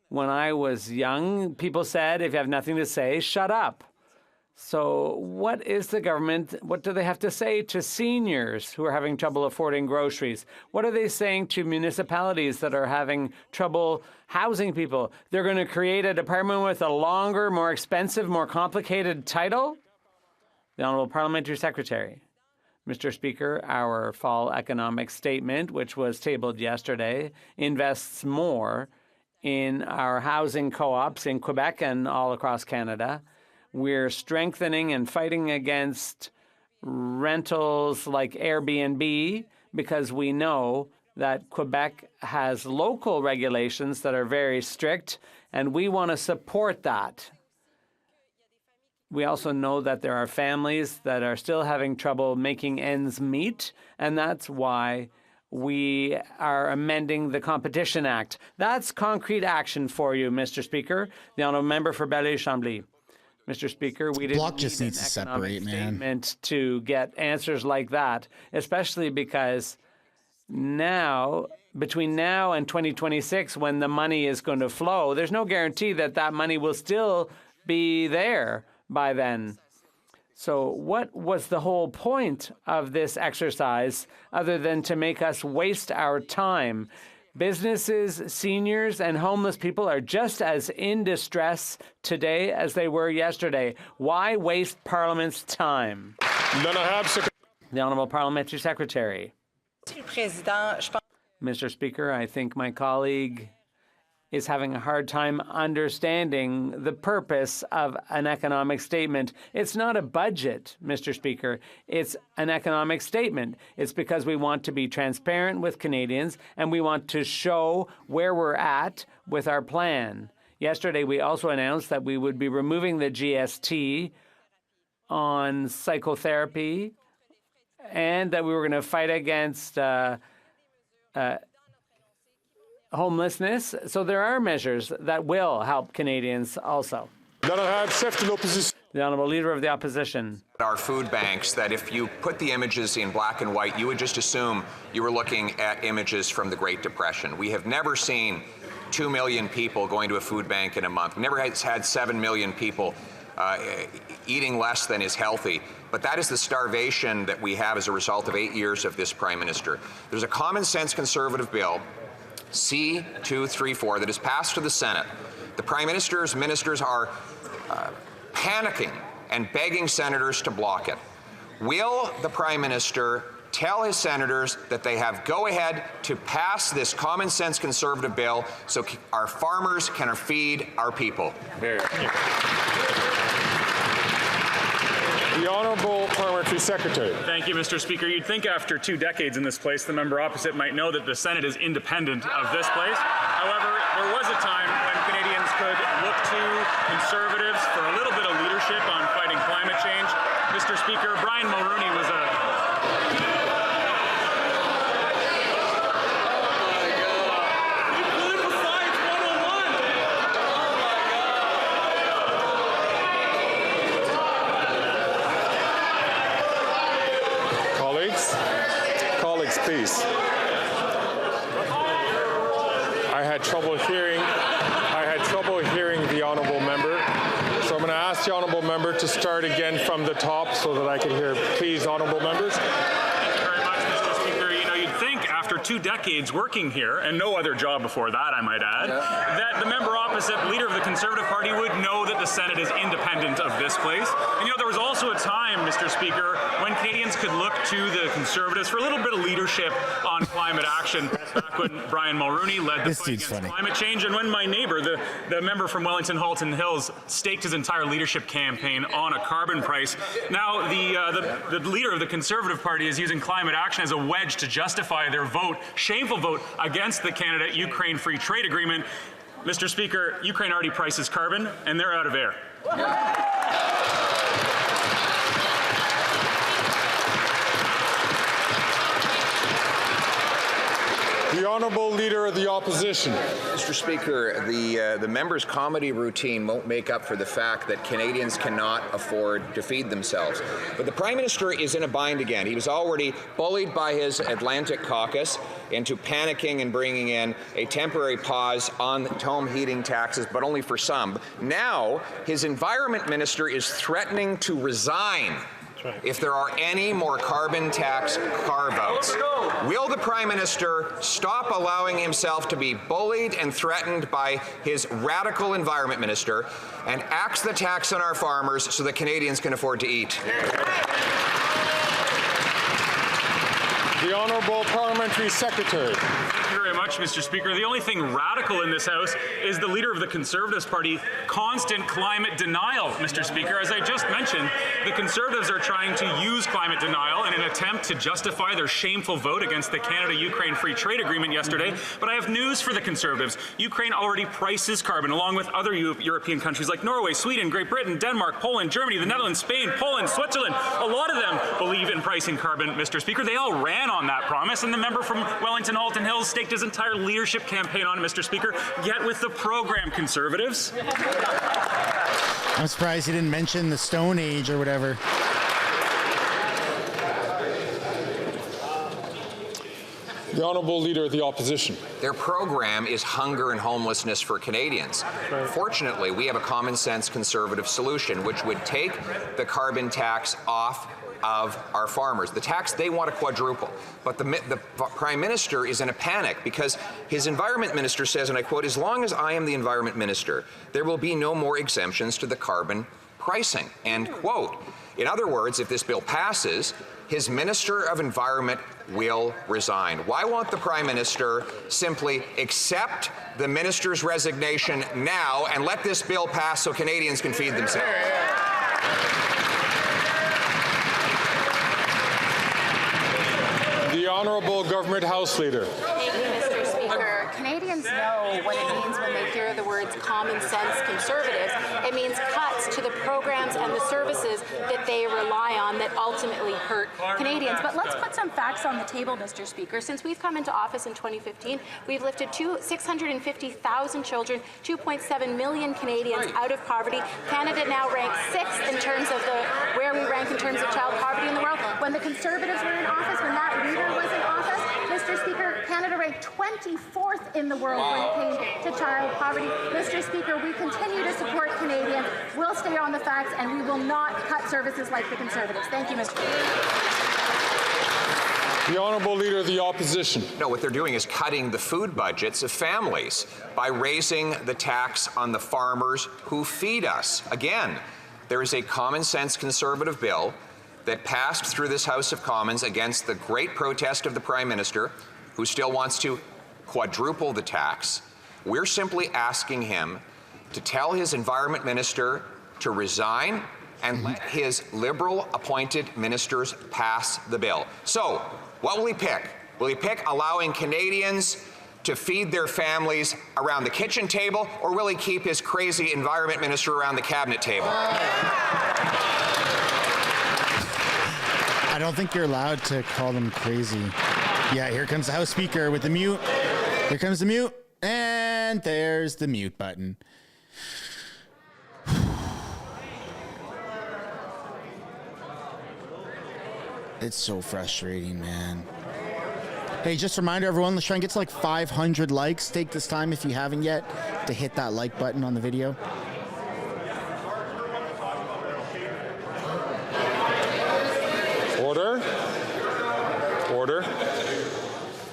When I was young, people said, if you have nothing to say, shut up. So what is the government, what do they have to say to seniors who are having trouble affording groceries? What are they saying to municipalities that are having trouble housing people? They're going to create a department with a longer, more expensive, more complicated title? The Honourable Parliamentary Secretary. Mr. Speaker, our fall economic statement, which was tabled yesterday, invests more in our housing co-ops in Quebec and all across Canada. We're strengthening and fighting against rentals like Airbnb because we know that Quebec has local regulations that are very strict, and we want to support that. We also know that there are families that are still having trouble making ends meet, and that's why we are amending the Competition Act. That's concrete action for you, Mr. Speaker. The Honourable Member for Belleuil-Chambly. Mr. Speaker, we didn't need an economic statement to get answers like that, especially because now, between now and 2026, when the money is going to flow, there's no guarantee that that money will still be there by then. So what was the whole point of this exercise other than to make us waste our time? Businesses, seniors, and homeless people are just as in distress today as they were yesterday. Why waste Parliament's time? The Honourable Parliamentary Secretary. Mr. Speaker, I think my colleague is having a hard time understanding the purpose of an economic statement. It's not a budget, Mr. Speaker. It's an economic statement. It's because we want to be transparent with Canadians and we want to show where we're at with our plan. Yesterday, we also announced that we would be removing the GST on psychotherapy and that we were going to fight against homelessness. So there are measures that will help Canadians also. The Honourable Leader of the Opposition. Our food banks, that if you put the images in black and white, you would just assume you were looking at images from the Great Depression. We have never seen 2 million people going to a food bank in a month. Never has had 7 million people eating less than is healthy. But that is the starvation that we have as a result of 8 years of this Prime Minister. There's a common sense Conservative bill, C-234, that has passed to the Senate. The Prime Minister's ministers are panicking and begging senators to block it. Will the Prime Minister tell his senators that they have go-ahead to pass this common sense Conservative bill so our farmers can feed our people? The Honourable Parliamentary Secretary. Thank you, Mr. Speaker. You'd think after 2 decades in this place, the member opposite might know that the Senate is independent of this place. However, there was a time when Canadians could look to Conservatives for a little bit of leadership on fighting climate change. Mr. Speaker, Brian Mulroney was a Please. I had trouble hearing the Honourable Member. So I'm going to ask the Honourable Member to start again from the top so that I can hear. Please, Honourable Members. Thank you very much, Mr. Speaker. You know, you'd think after 2 decades working here, and no other job before that, I might add, that the member opposite, Leader of the Conservative Party, would know that the Senate is independent of this place. And you know, there was also a time, Mr. Speaker, when Canadians could look to the Conservatives for a little bit of leadership on climate action, back when Brian Mulroney led the fight against climate change, and when my neighbour, the member from Wellington Halton Hills, staked his entire leadership campaign on a carbon price. Now the Leader of the Conservative Party is using climate action as a wedge to justify their vote, shameful vote, against the Canada-Ukraine Free Trade Agreement. Mr. Speaker, Ukraine already prices carbon, and they're out of air. The Honourable Leader of the Opposition. Mr. Speaker, the member's comedy routine won't make up for the fact that Canadians cannot afford to feed themselves. But the Prime Minister is in a bind again. He was already bullied by his Atlantic caucus into panicking and bringing in a temporary pause on home heating taxes, but only for some. Now, his Environment Minister is threatening to resign if there are any more carbon tax carve-outs. Will the Prime Minister stop allowing himself to be bullied and threatened by his radical Environment Minister and axe the tax on our farmers so that Canadians can afford to eat? The Honourable Parliamentary Secretary. Thank you very much, Mr. Speaker. The only thing radical in this House is the Leader of the Conservatives Party constant climate denial, Mr. Speaker. As I just mentioned, the Conservatives are trying to use climate denial in an attempt to justify their shameful vote against the Canada-Ukraine Free Trade Agreement yesterday. But I have news for the Conservatives. Ukraine already prices carbon, along with other European countries like Norway, Sweden, Great Britain, Denmark, Poland, Germany, the Netherlands, Spain, Poland, Switzerland. A lot of them believe in pricing carbon, Mr. Speaker. They all ran on that promise, and the member from Wellington Halton Hills staked his entire leadership campaign on it, Mr. Speaker. Yet with the program, Conservatives. I'm surprised he didn't mention the Stone Age or whatever. The Honourable Leader of the Opposition. Their program is hunger and homelessness for Canadians. Fortunately, we have a common sense Conservative solution which would take the carbon tax off of our farmers. The tax they want to quadruple. But the Prime Minister is in a panic because his Environment Minister says, and I quote, "As long as I am the Environment Minister, there will be no more exemptions to the carbon pricing," end quote. In other words, if this bill passes, his Minister of Environment will resign. Why won't the Prime Minister simply accept the Minister's resignation now and let this bill pass so Canadians can feed themselves? The Honourable Government House Leader. Thank you, Mr. Speaker. Canadians know what it means when they hear the words common sense Conservatives. It means cuts to the programs and the services that they rely on that ultimately hurt Canadians. But let's put some facts on the table, Mr. Speaker. Since we've come into office in 2015, we've lifted 650,000 children, 2.7 million Canadians out of poverty. Canada now ranks 6th in terms of where we rank in terms of child poverty in the world. When the Conservatives were in office, when that leader was in office, Mr. Speaker, Canada ranked 24th in the world when it came to child poverty. Mr. Speaker, we continue to support Canadians. We'll stay on the facts, and we will not cut services like the Conservatives. Thank you, Mr. Speaker. The Honourable Leader of the Opposition. No, what they're doing is cutting the food budgets of families by raising the tax on the farmers who feed us. Again, there is a common sense Conservative bill that passed through this House of Commons against the great protest of the Prime Minister, who still wants to quadruple the tax. We're simply asking him to tell his Environment Minister to resign and let his Liberal-appointed ministers pass the bill. So, what will he pick? Will he pick allowing Canadians to feed their families around the kitchen table, or will he keep his crazy Environment Minister around the cabinet table? I don't think you're allowed to call them crazy. Yeah, here comes the House Speaker with the mute. Here comes the mute. And there's the mute button. It's so frustrating, man. Hey, just a reminder, everyone, let's try and get to like 500 likes. Take this time, if you haven't yet, to hit that like button on the video. Order. Order.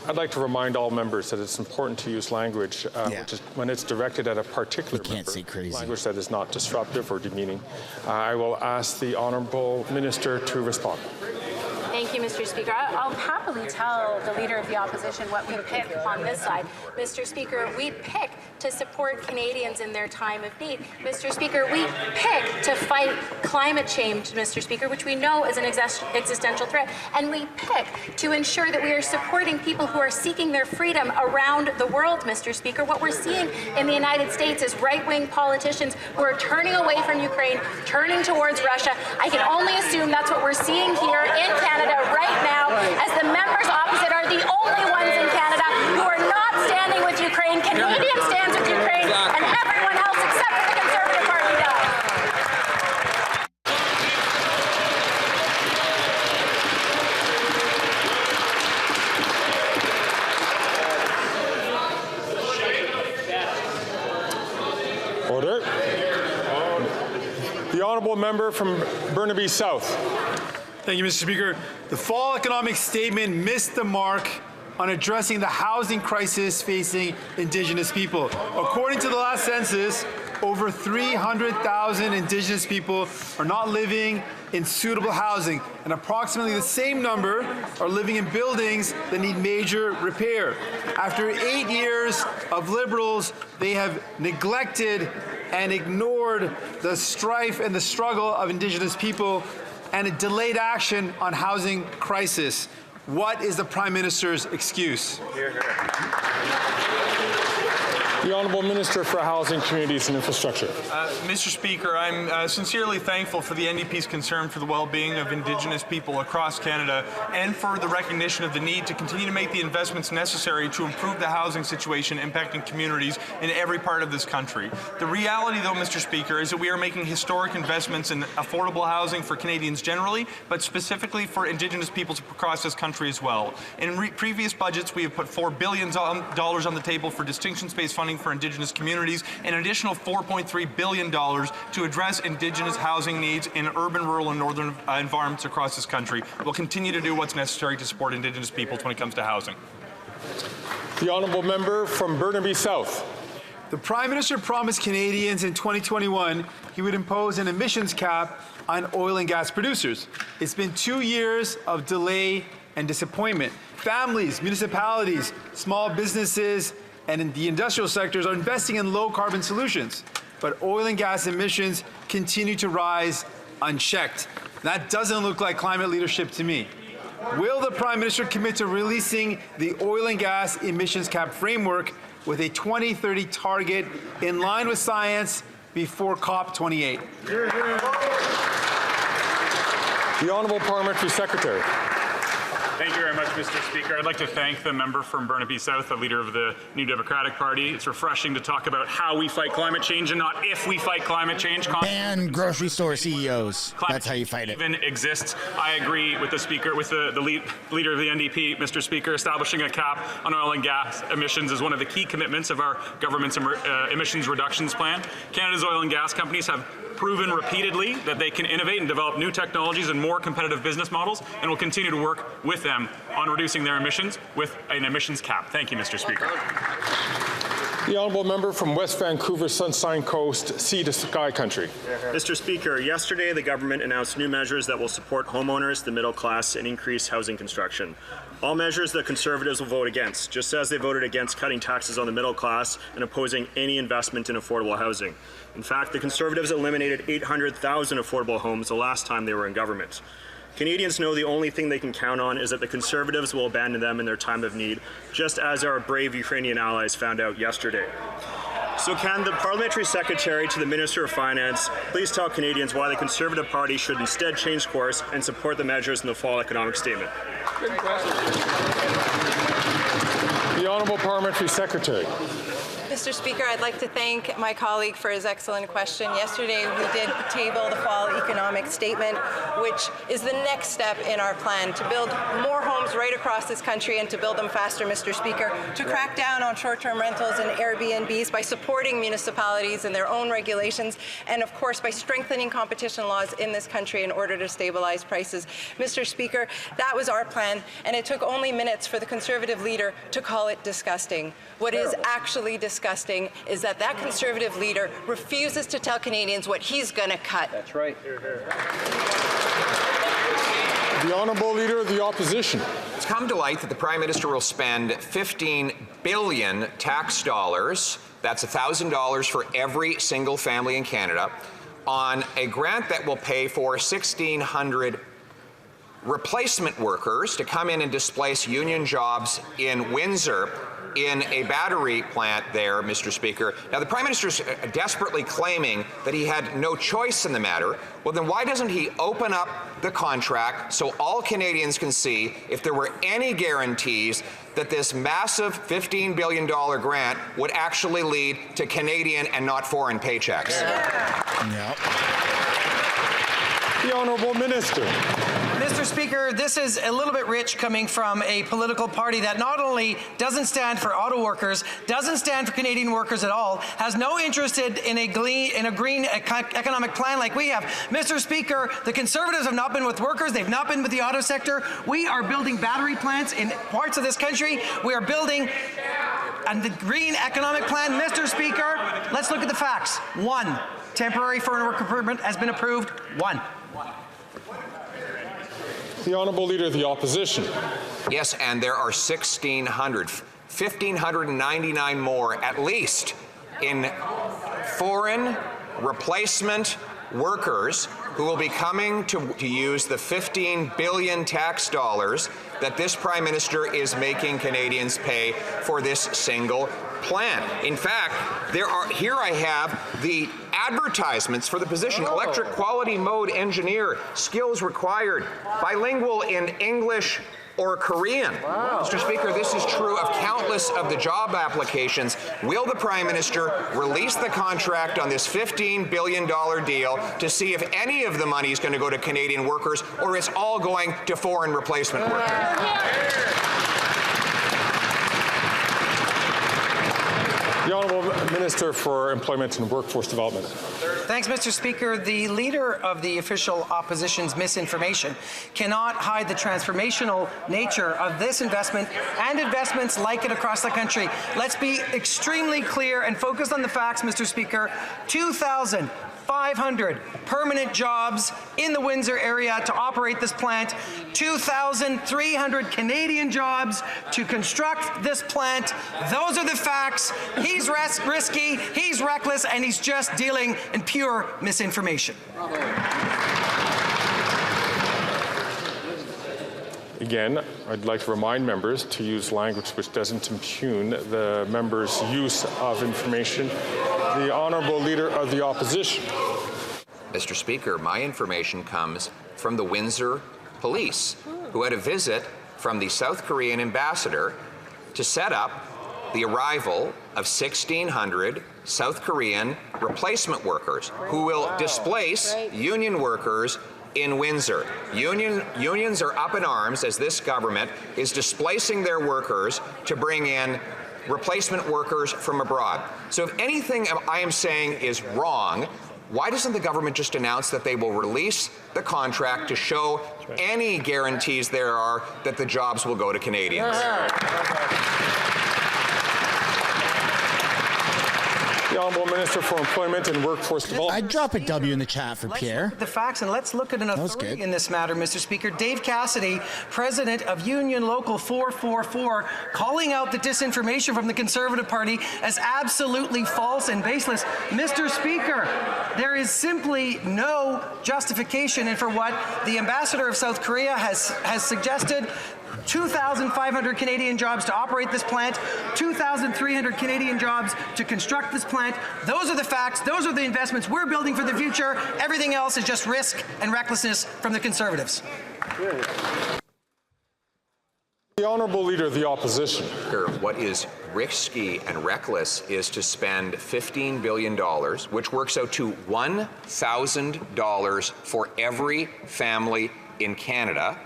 I'd like to remind all members that it's important to use language which is, when it's directed at a particular member, say crazy. Language that is not disruptive or demeaning. I will ask the Honourable Minister to respond. Thank you, Mr. Speaker. I'll happily tell the Leader of the Opposition what we pick on this side. Mr. Speaker, we pick to support Canadians in their time of need. Mr. Speaker, we pick to fight climate change, Mr. Speaker, which we know is an existential threat. And we pick to ensure that we are supporting people who are seeking their freedom around the world, Mr. Speaker. What we're seeing in the United States is right-wing politicians who are turning away from Ukraine, turning towards Russia. I can only assume that's what we're seeing here in Canada right now, as the members opposite are the only ones in Canada who are honourable member from Burnaby South. Thank you, Mr. Speaker. The fall economic statement missed the mark on addressing the housing crisis facing Indigenous people. According to the last census, over 300,000 Indigenous people are not living in suitable housing, and approximately the same number are living in buildings that need major repair. After 8 years of Liberals, they have neglected and ignored the strife and the struggle of Indigenous people and a delayed action on housing crisis. What is the Prime Minister's excuse? Hear, hear. The Honourable Minister for Housing, Communities and Infrastructure. Mr. Speaker, I'm sincerely thankful for the NDP's concern for the well-being of Indigenous people across Canada and for the recognition of the need to continue to make the investments necessary to improve the housing situation impacting communities in every part of this country. The reality, though, Mr. Speaker, is that we are making historic investments in affordable housing for Canadians generally, but specifically for Indigenous peoples across this country as well. In previous budgets, we have put $4 billion on the table for distinction-based funding for Indigenous communities, and an additional $4.3 billion to address Indigenous housing needs in urban, rural, and northern environments across this country. We'll continue to do what's necessary to support Indigenous peoples when it comes to housing. The honourable member from Burnaby South. The Prime Minister promised Canadians in 2021 he would impose an emissions cap on oil and gas producers. It's been 2 years of delay and disappointment. Families, municipalities, small businesses, and in the industrial sectors are investing in low-carbon solutions. But oil and gas emissions continue to rise unchecked. That doesn't look like climate leadership to me. Will the Prime Minister commit to releasing the oil and gas emissions cap framework with a 2030 target in line with science before COP28? The Honourable Parliamentary Secretary. Thank you very much, Mr. Speaker. I'd like to thank the member from Burnaby South, the leader of the New Democratic Party. It's refreshing to talk about how we fight climate change and not if we fight climate change. Ban grocery store CEOs. That's how you fight it. Even exists. I agree with the Speaker, with the leader of the NDP, Mr. Speaker. Establishing a cap on oil and gas emissions is one of the key commitments of our government's emissions reductions plan. Canada's oil and gas companies have proven repeatedly that they can innovate and develop new technologies and more competitive business models, and will continue to work with them on reducing their emissions with an emissions cap. Thank you, Mr. Speaker. The honourable member from West Vancouver, Sunshine Coast, Sea to Sky Country. Mr. Speaker, yesterday the government announced new measures that will support homeowners, the middle class, and increase housing construction. All measures that Conservatives will vote against, just as they voted against cutting taxes on the middle class and opposing any investment in affordable housing. In fact, the Conservatives eliminated 800,000 affordable homes the last time they were in government. Canadians know the only thing they can count on is that the Conservatives will abandon them in their time of need, just as our brave Ukrainian allies found out yesterday. So can the Parliamentary Secretary to the Minister of Finance please tell Canadians why the Conservative Party should instead change course and support the measures in the fall economic statement? Good question. The Honourable Parliamentary Secretary. Mr. Speaker, I'd like to thank my colleague for his excellent question. Yesterday, we did table the fall economic statement, which is the next step in our plan to build more homes right across this country and to build them faster, Mr. Speaker, to crack down on short-term rentals and Airbnbs by supporting municipalities and their own regulations, and of course by strengthening competition laws in this country in order to stabilize prices. Mr. Speaker, that was our plan, and it took only minutes for the Conservative leader to call it disgusting. What is actually disgusting is that that Conservative leader refuses to tell Canadians what he's going to cut. That's right. The Honourable Leader of the Opposition. It's come to light that the Prime Minister will spend $15 billion tax dollars, that's $1,000 for every single family in Canada, on a grant that will pay for 1,600 replacement workers to come in and displace union jobs in Windsor in a battery plant there, Mr. Speaker. Now, the Prime Minister's desperately claiming that he had no choice in the matter. Well, then why doesn't he open up the contract so all Canadians can see if there were any guarantees that this massive $15 billion grant would actually lead to Canadian and not foreign paychecks? The Honourable Minister. Mr. Speaker, this is a little bit rich coming from a political party that not only doesn't stand for auto workers, doesn't stand for Canadian workers at all, has no interest in a green economic plan like we have. Mr. Speaker, the Conservatives have not been with workers. They've not been with the auto sector. We are building battery plants in parts of this country. We are building the green economic plan. Mr. Speaker, let's look at the facts. 1, temporary foreign worker permit has been approved. 1. The Honourable Leader of the Opposition. Yes, and there are 1,599 more, at least, in foreign replacement workers who will be coming to use the 15 billion tax dollars that this Prime Minister is making Canadians pay for this single plan. In fact, here I have the advertisements for the position: electric quality mode engineer, skills required, bilingual in English or Korean. Wow. Mr. Speaker, this is true of countless of the job applications. Will the Prime Minister release the contract on this $15 billion deal to see if any of the money is going to go to Canadian workers, or it's all going to foreign replacement workers? The Honourable Minister for Employment and Workforce Development. Thanks, Mr. Speaker. The Leader of the official opposition's misinformation cannot hide the transformational nature of this investment and investments like it across the country. Let's be extremely clear and focused on the facts, Mr. Speaker. 2,500 permanent jobs in the Windsor area to operate this plant, 2,300 Canadian jobs to construct this plant. Those are the facts. He's risky, he's reckless, and he's just dealing in pure misinformation. Again, I'd like to remind members to use language which doesn't impugn the member's use of information. The Honourable Leader of the Opposition. Mr. Speaker, my information comes from the Windsor Police, who had a visit from the South Korean ambassador to set up the arrival of 1,600 South Korean replacement workers who will displace union workers in Windsor. Unions are up in arms as this government is displacing their workers to bring in replacement workers from abroad. So if anything I am saying is wrong, why doesn't the government just announce that they will release the contract to show any guarantees there are that the jobs will go to Canadians? The Honourable Minister for Employment and Workforce Development. I'd drop a W in the chat for Pierre. The facts, and let's look at an authority in this matter, Mr. Speaker. Dave Cassidy, president of Union Local 444, calling out the disinformation from the Conservative Party as absolutely false and baseless. Mr. Speaker, there is simply no justification for what the ambassador of South Korea has suggested. 2,500 Canadian jobs to operate this plant, 2,300 Canadian jobs to construct this plant. Those are the facts. Those are the investments we're building for the future. Everything else is just risk and recklessness from the Conservatives. The Honourable Leader of the Opposition. What is risky and reckless is to spend $15 billion, which works out to $1,000 for every family in Canada,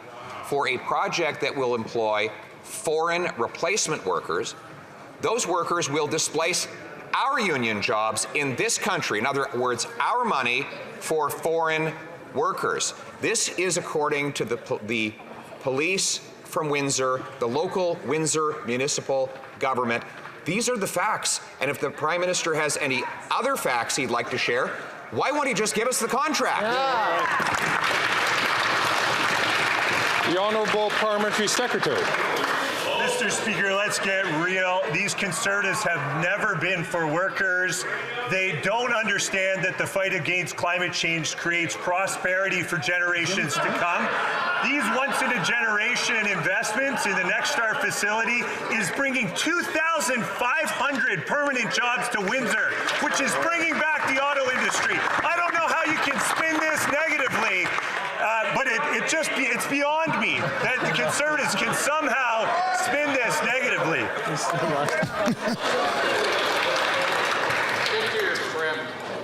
for a project that will employ foreign replacement workers. Those workers will displace our union jobs in this country. In other words, our money for foreign workers. This is according to the police from Windsor, the local Windsor municipal government. These are the facts. And if the Prime Minister has any other facts he'd like to share, why won't he just give us the contract? The Honourable Parliamentary Secretary. Mr. Speaker, let's get real. These Conservatives have never been for workers. They don't understand that the fight against climate change creates prosperity for generations to come. These once-in-a-generation investments in the Next Star facility is bringing 2,500 permanent jobs to Windsor, which is bringing back the auto industry. I don't know how you can spin this negatively. But it's beyond me that the Conservatives can somehow spin this negatively.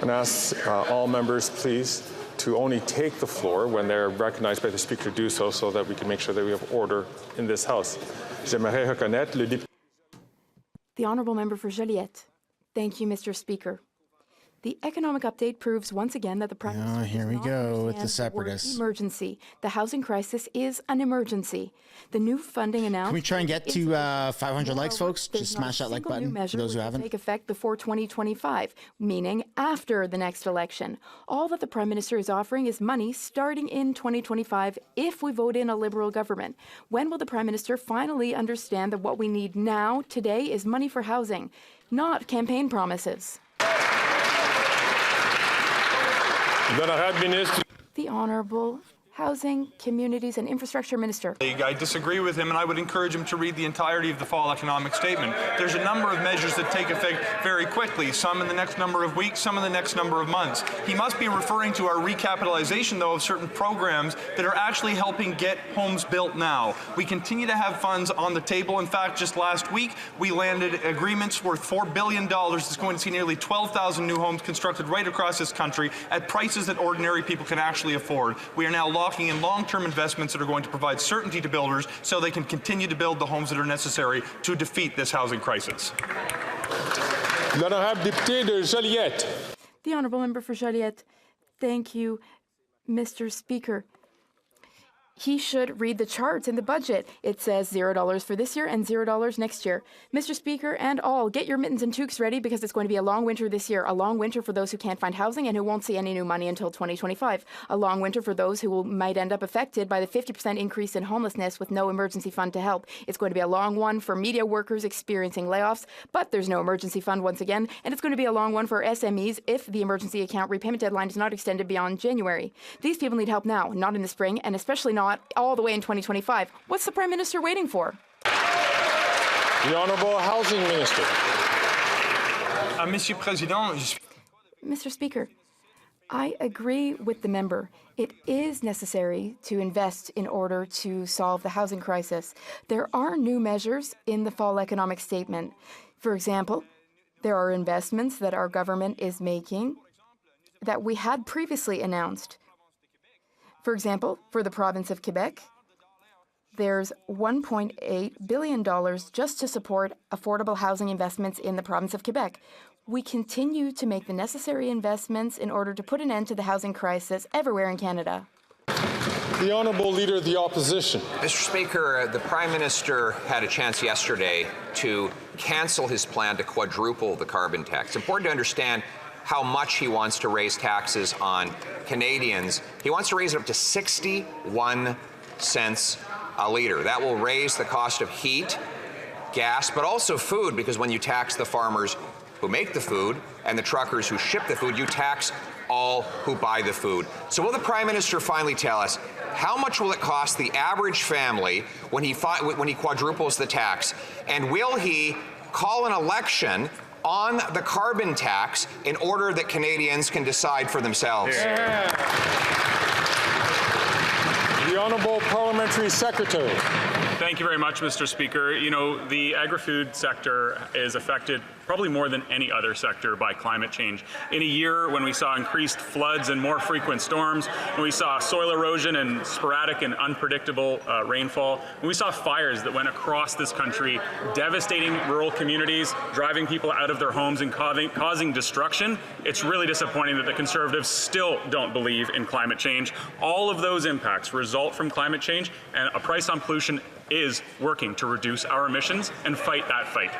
And ask all members, please, to only take the floor when they're recognized by the Speaker to do so, so that we can make sure that we have order in this House. J'aimerais reconnaître le député. The Honourable Member for Joliette. Thank you, Mr. Speaker. The economic update proves once again that the Prime Minister here we go with the word separatists. emergency. The housing crisis is an emergency. The new funding announced. Can we try and get to 500 likes, folks? Just smash that like button for those who haven't. Take effect before 2025, meaning after the next election. All that the Prime Minister is offering is money starting in 2025 if we vote in a Liberal government. When will the Prime Minister finally understand that what we need now, today, is money for housing, not campaign promises? The Honourable Housing, Communities and Infrastructure Minister. I disagree with him, and I would encourage him to read the entirety of the fall economic statement. There's a number of measures that take effect very quickly, some in the next number of weeks, some in the next number of months. He must be referring to our recapitalization, though, of certain programs that are actually helping get homes built now. We continue to have funds on the table. In fact, just last week, we landed agreements worth $4 billion that's going to see nearly 12,000 new homes constructed right across this country at prices that ordinary people can actually afford. We are now locking in long-term investments that are going to provide certainty to builders so they can continue to build the homes that are necessary to defeat this housing crisis. L'honorable député de Joliette. The Honourable Member for Joliette. Thank you, Mr. Speaker. He should read the charts in the budget. It says $0 for this year and $0 next year. Mr. Speaker and all, get your mittens and toques ready because it's going to be a long winter this year. A long winter for those who can't find housing and who won't see any new money until 2025. A long winter for those who might end up affected by the 50% increase in homelessness with no emergency fund to help. It's going to be a long one for media workers experiencing layoffs, but there's no emergency fund once again. And it's going to be a long one for SMEs if the emergency account repayment deadline is not extended beyond January. These people need help now, not in the spring, and especially not all the way in 2025. What's the Prime Minister waiting for? The Honourable Housing Minister. Monsieur Président. Mr. Speaker, I agree with the member. It is necessary to invest in order to solve the housing crisis. There are new measures in the fall economic statement. For example, there are investments that our government is making that we had previously announced. For example, for the province of Quebec, there's $1.8 billion just to support affordable housing investments in the province of Quebec. We continue to make the necessary investments in order to put an end to the housing crisis everywhere in Canada. The Honourable Leader of the Opposition. Mr. Speaker, the Prime Minister had a chance yesterday to cancel his plan to quadruple the carbon tax. It's important to understand how much he wants to raise taxes on Canadians. He wants to raise it up to 61 cents a litre. That will raise the cost of heat, gas, but also food, because when you tax the farmers who make the food and the truckers who ship the food, you tax all who buy the food. So will the Prime Minister finally tell us how much will it cost the average family when he quadruples the tax? And will he call an election on the carbon tax in order that Canadians can decide for themselves? Yeah. The Honourable Parliamentary Secretary. Thank you very much, Mr. Speaker. You know, the agri-food sector is affected probably more than any other sector by climate change. In a year when we saw increased floods and more frequent storms, when we saw soil erosion and sporadic and unpredictable rainfall, when we saw fires that went across this country, devastating rural communities, driving people out of their homes and causing destruction, it's really disappointing that the Conservatives still don't believe in climate change. All of those impacts result from climate change, and a price on pollution is working to reduce our emissions and fight that fight.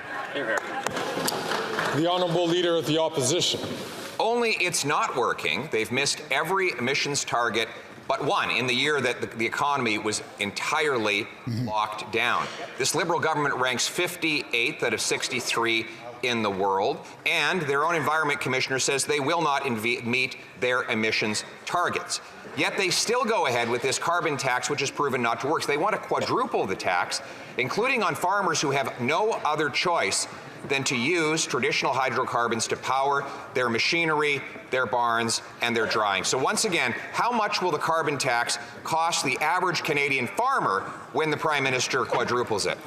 The Honourable Leader of the Opposition. Only it's not working. They've missed every emissions target but one in the year that the economy was entirely locked down. This Liberal government ranks 58th out of 63 in the world, and their own Environment Commissioner says they will not meet their emissions targets. Yet they still go ahead with this carbon tax, which has proven not to work. So they want to quadruple the tax, including on farmers who have no other choice than to use traditional hydrocarbons to power their machinery, their barns, and their drying. So once again, how much will the carbon tax cost the average Canadian farmer when the Prime Minister quadruples it?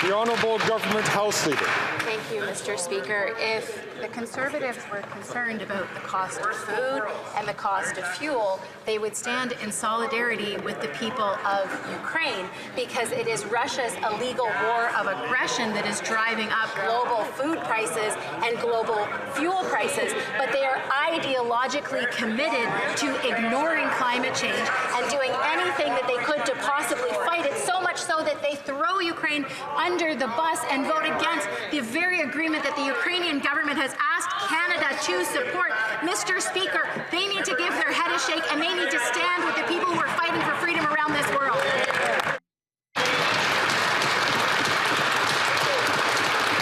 The Honourable Government House Leader. Thank you, Mr. Speaker. If the Conservatives were concerned about the cost of food and the cost of fuel, they would stand in solidarity with the people of Ukraine, because it is Russia's illegal war of aggression that is driving up global food prices and global fuel prices. But they are ideologically committed to ignoring climate change and doing anything that they could to possibly fight it, so much so that they throw Ukraine under the bus and vote against the very agreement that the Ukrainian government has asked Canada to support. Mr. Speaker, they need to give their head a shake, and they need to stand with the people who are fighting for freedom around this world.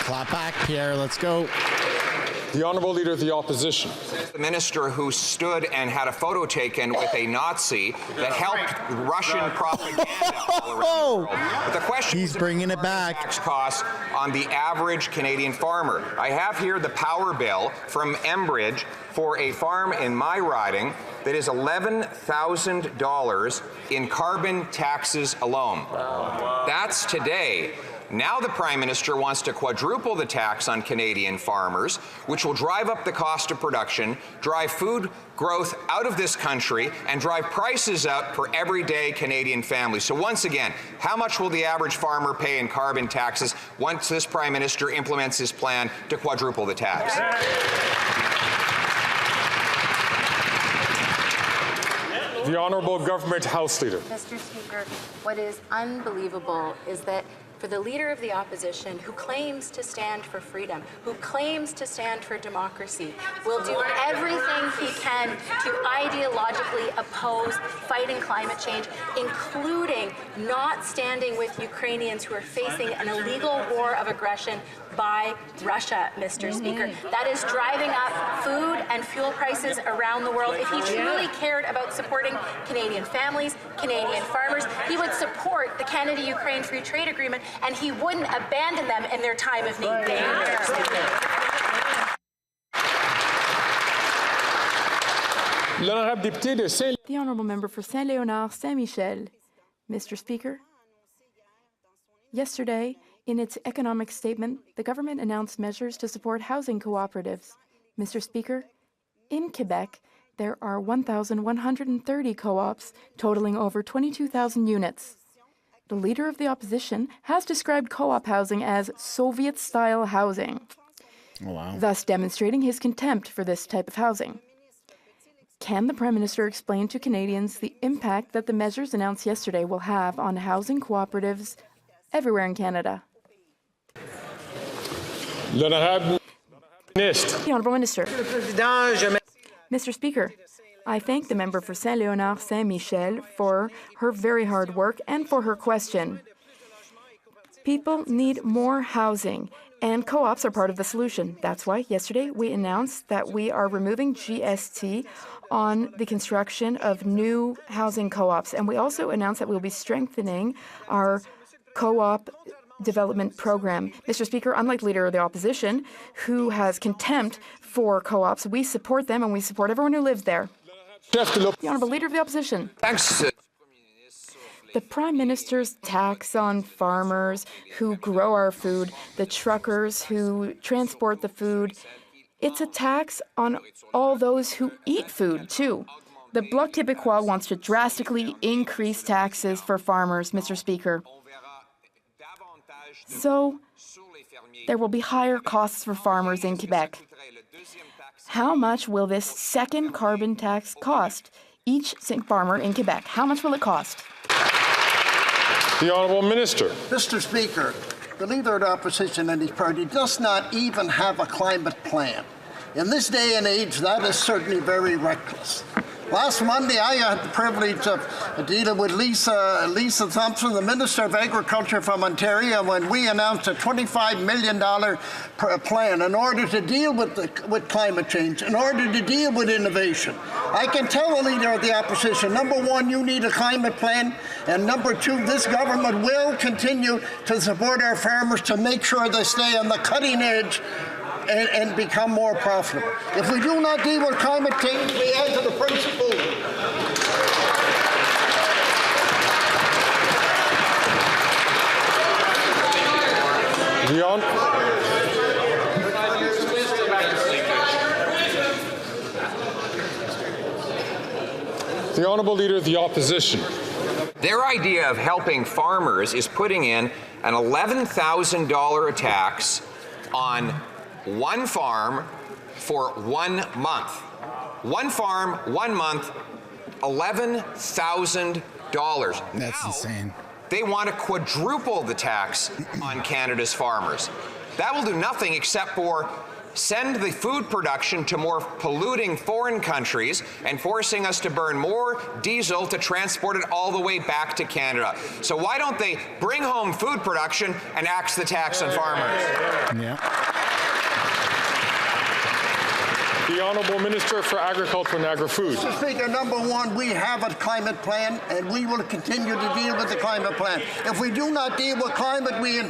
Clap back, Pierre. Let's go. The Honourable Leader of the Opposition. The minister who stood and had a photo taken with a Nazi that helped Russian propaganda all around the world. But the question He's bringing it back. Tax costs on the average Canadian farmer. I have here the power bill from Enbridge for a farm in my riding that is $11,000 in carbon taxes alone. That's today. Now the Prime Minister wants to quadruple the tax on Canadian farmers, which will drive up the cost of production, drive food growth out of this country, and drive prices up for everyday Canadian families. So once again, how much will the average farmer pay in carbon taxes once this Prime Minister implements his plan to quadruple the tax? The Honourable Government House Leader. Mr. Speaker, what is unbelievable is that for the Leader of the Opposition, who claims to stand for freedom, who claims to stand for democracy, will do everything he can to ideologically oppose fighting climate change, including not standing with Ukrainians who are facing an illegal war of aggression by Russia, Mr. Speaker. That is driving up food and fuel prices around the world. If he truly cared about supporting Canadian families, Canadian farmers, he would support the Canada-Ukraine Free Trade Agreement, and he wouldn't abandon them in their time of need. Thank you, Mr. Speaker. The Honourable Member for Saint-Léonard, Saint-Michel. Mr. Speaker, yesterday, in its economic statement, the government announced measures to support housing cooperatives. Mr. Speaker, in Quebec, there are 1,130 co-ops, totaling over 22,000 units. The Leader of the Opposition has described co-op housing as Soviet-style housing, thus demonstrating his contempt for this type of housing. Can the Prime Minister explain to Canadians the impact that the measures announced yesterday will have on housing cooperatives everywhere in Canada? The Honourable Minister. Mr. Speaker, I thank the member for Saint-Léonard Saint-Michel for her very hard work and for her question. People need more housing, and co-ops are part of the solution. That's why yesterday we announced that we are removing GST on the construction of new housing co-ops, and we also announced that we'll be strengthening our co-op development program. Mr. Speaker, unlike Leader of the Opposition, who has contempt for co-ops, we support them and we support everyone who lives there. The Honourable Leader of the Opposition. Thanks. The Prime Minister's tax on farmers who grow our food, the truckers who transport the food, it's a tax on all those who eat food, too. The Bloc Québécois wants to drastically increase taxes for farmers, Mr. Speaker. So there will be higher costs for farmers in Quebec. How much will this second carbon tax cost each farmer in Quebec? How much will it cost? The Honourable Minister. Mr. Speaker, the Leader of the Opposition and his party does not even have a climate plan. In this day and age, that is certainly very reckless. Last Monday, I had the privilege of dealing with Lisa Thompson, the Minister of Agriculture from Ontario, when we announced a $25 million plan in order to deal with climate change, in order to deal with innovation. I can tell the Leader of the Opposition, number one, you need a climate plan, and number two, this government will continue to support our farmers to make sure they stay on the cutting edge and become more profitable. If we do not deal with climate change, we add to the price of food. The Honourable Leader of the Opposition. Their idea of helping farmers is putting in an $11,000 tax on one farm for 1 month. One farm, 1 month, $11,000. That's insane. They want to quadruple the tax on Canada's farmers. That will do nothing except for send the food production to more polluting foreign countries and forcing us to burn more diesel to transport it all the way back to Canada. So why don't they bring home food production and axe the tax on farmers? Yeah. The Honourable Minister for Agriculture and Agri-Food. Mr. Speaker, number one, we have a climate plan, and we will continue to deal with the climate plan. If we do not deal with climate, we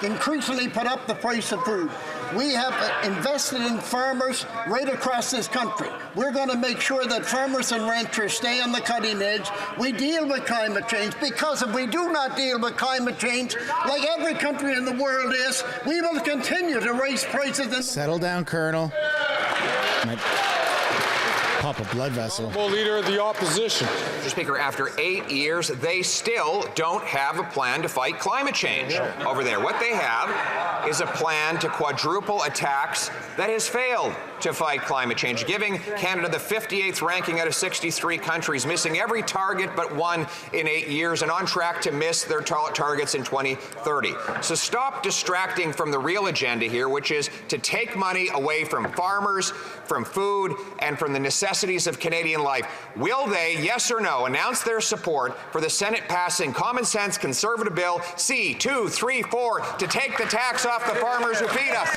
increasingly put up the price of food. We have invested in farmers right across this country. We're going to make sure that farmers and ranchers stay on the cutting edge. We deal with climate change, because if we do not deal with climate change, like every country in the world is, we will continue to raise prices. Settle down, Colonel. Might pop a blood vessel. Honourable Leader of the Opposition. Mr. Speaker, after 8 years, they still don't have a plan to fight climate change over there. What they have is a plan to quadruple a tax that has failed to fight climate change, giving Canada the 58th ranking out of 63 countries, missing every target but one in 8 years, and on track to miss their targets in 2030. So stop distracting from the real agenda here, which is to take money away from farmers, from food, and from the necessities of Canadian life. Will they, yes or no, announce their support for the Senate passing common sense Conservative Bill C-234 to take the tax off the farmers who feed us?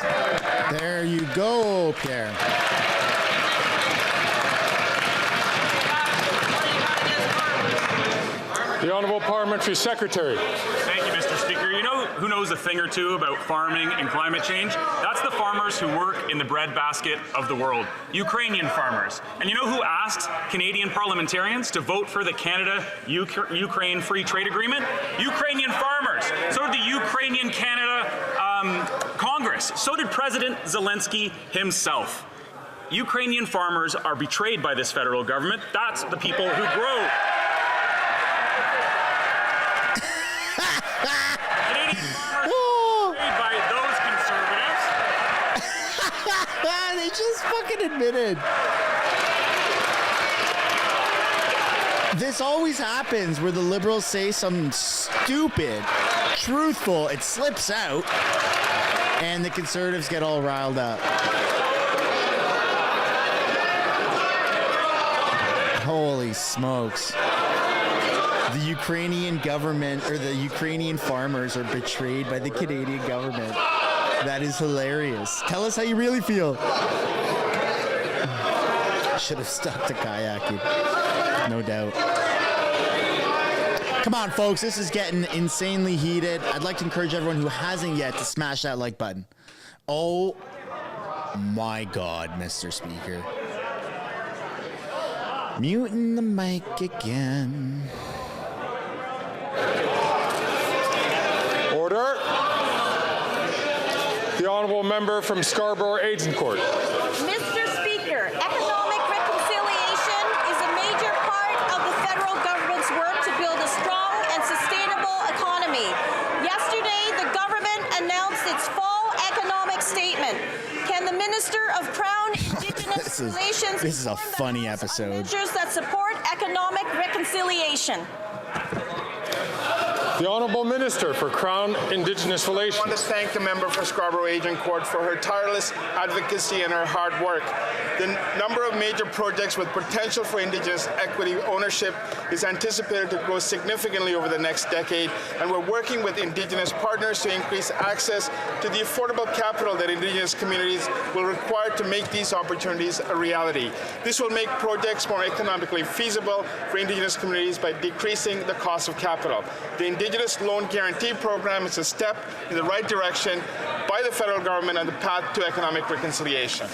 There you go, Pierre. The Honourable Parliamentary Secretary. Thank you, Mr. Speaker. You know who knows a thing or two about farming and climate change? That's the farmers who work in the breadbasket of the world, Ukrainian farmers. And you know who asked Canadian parliamentarians to vote for the Canada-Ukraine Free Trade Agreement? Ukrainian farmers. So did the Ukrainian-Canada Congress. So did President Zelensky himself. Ukrainian farmers are betrayed by this federal government. That's the people who grow. Canadian farmers are betrayed by those conservatives. They just fucking admitted. This always happens where the Liberals say something stupid, truthful, it slips out, and the Conservatives get all riled up. Holy smokes. The Ukrainian government, or the Ukrainian farmers, are betrayed by the Canadian government. That is hilarious. Tell us how you really feel. Should have stuck to kayaking. No doubt. Come on, folks. This is getting insanely heated. I'd like to encourage everyone who hasn't yet to smash that like button. Oh my God, Mr. Speaker. Muting the mic again. Order. The Honourable Member from Scarborough Agincourt. Mr. Speaker, economic reconciliation is a major part of the federal government's work to build a strong and sustainable economy. Yesterday, the government announced its fall economic statement. Can the Minister of Crown Indigenous Relations This is a funny episode. measures that support economic reconciliation? The Honourable Minister for Crown Indigenous Relations. I want to thank the member for Scarborough Agincourt for her tireless advocacy and her hard work. The number of major projects with potential for Indigenous equity ownership is anticipated to grow significantly over the next decade, and we're working with Indigenous partners to increase access to the affordable capital that Indigenous communities will require to make these opportunities a reality. This will make projects more economically feasible for Indigenous communities by decreasing the cost of capital. The Indigenous Loan Guarantee Program is a step in the right direction by the federal government on the path to economic reconciliation.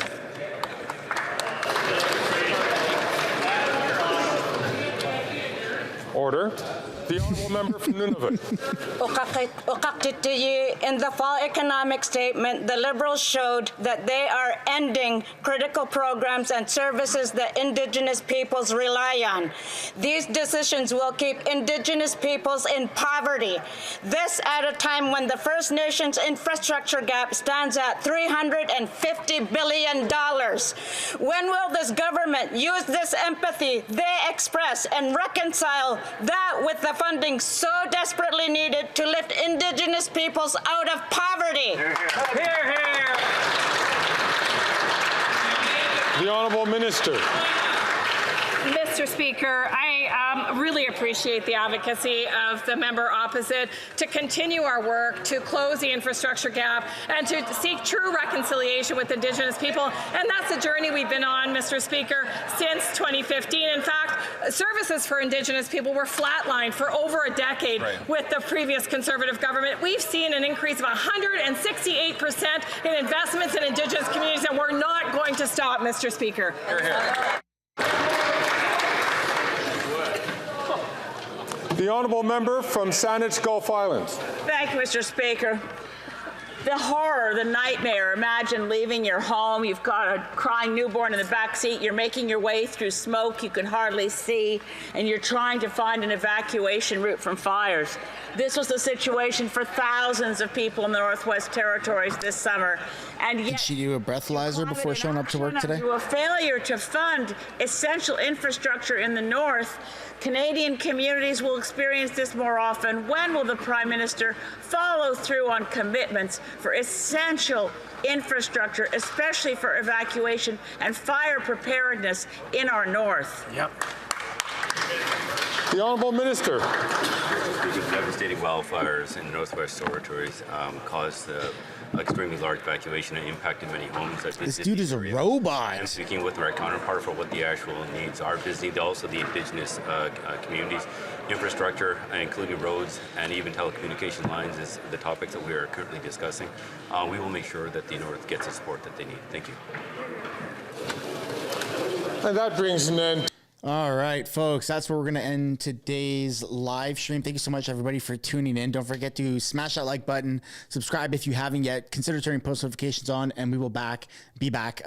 Order. The honourable member from Nunavut. In the fall economic statement, the Liberals showed that they are ending critical programs and services that Indigenous peoples rely on. These decisions will keep Indigenous peoples in poverty. This at a time when the First Nations infrastructure gap stands at $350 billion. When will this government use this empathy they express and reconcile that with the funding so desperately needed to lift Indigenous peoples out of poverty? Hear, hear. The Honourable Minister. Mr. Speaker, I really appreciate the advocacy of the member opposite to continue our work to close the infrastructure gap and to seek true reconciliation with Indigenous people. And that's the journey we've been on, Mr. Speaker, since 2015. In fact, services for Indigenous people were flatlined for over a decade with the previous Conservative government. We've seen an increase of 168% in investments in Indigenous communities, and we're not going to stop, Mr. Speaker. Hear, hear. The honourable member from Saanich Gulf Islands. Thank you, Mr. Speaker. The horror, the nightmare. Imagine leaving your home. You've got a crying newborn in the back seat. You're making your way through smoke you can hardly see, and you're trying to find an evacuation route from fires. This was the situation for thousands of people in the Northwest Territories this summer. And yet, did she do a breathalyzer before showing up to work today? through a failure to fund essential infrastructure in the North, Canadian communities will experience this more often. When will the Prime Minister follow through on commitments for essential infrastructure, especially for evacuation and fire preparedness in our North? Yep. The Honourable Minister. Devastating wildfires in the Northwest Territories caused extremely large evacuation and impacted many homes. This dude is a robot. I'm speaking with our counterpart for what the actual needs are, visiting also the Indigenous communities. Infrastructure, including roads and even telecommunication lines, is the topics that we are currently discussing. We will make sure that the North gets the support that they need. Thank you. And that brings an end. All right, folks, that's where we're going to end today's live stream. Thank you so much, everybody, for tuning in. Don't forget to smash that like button, subscribe if you haven't yet, consider turning post notifications on, and we will be back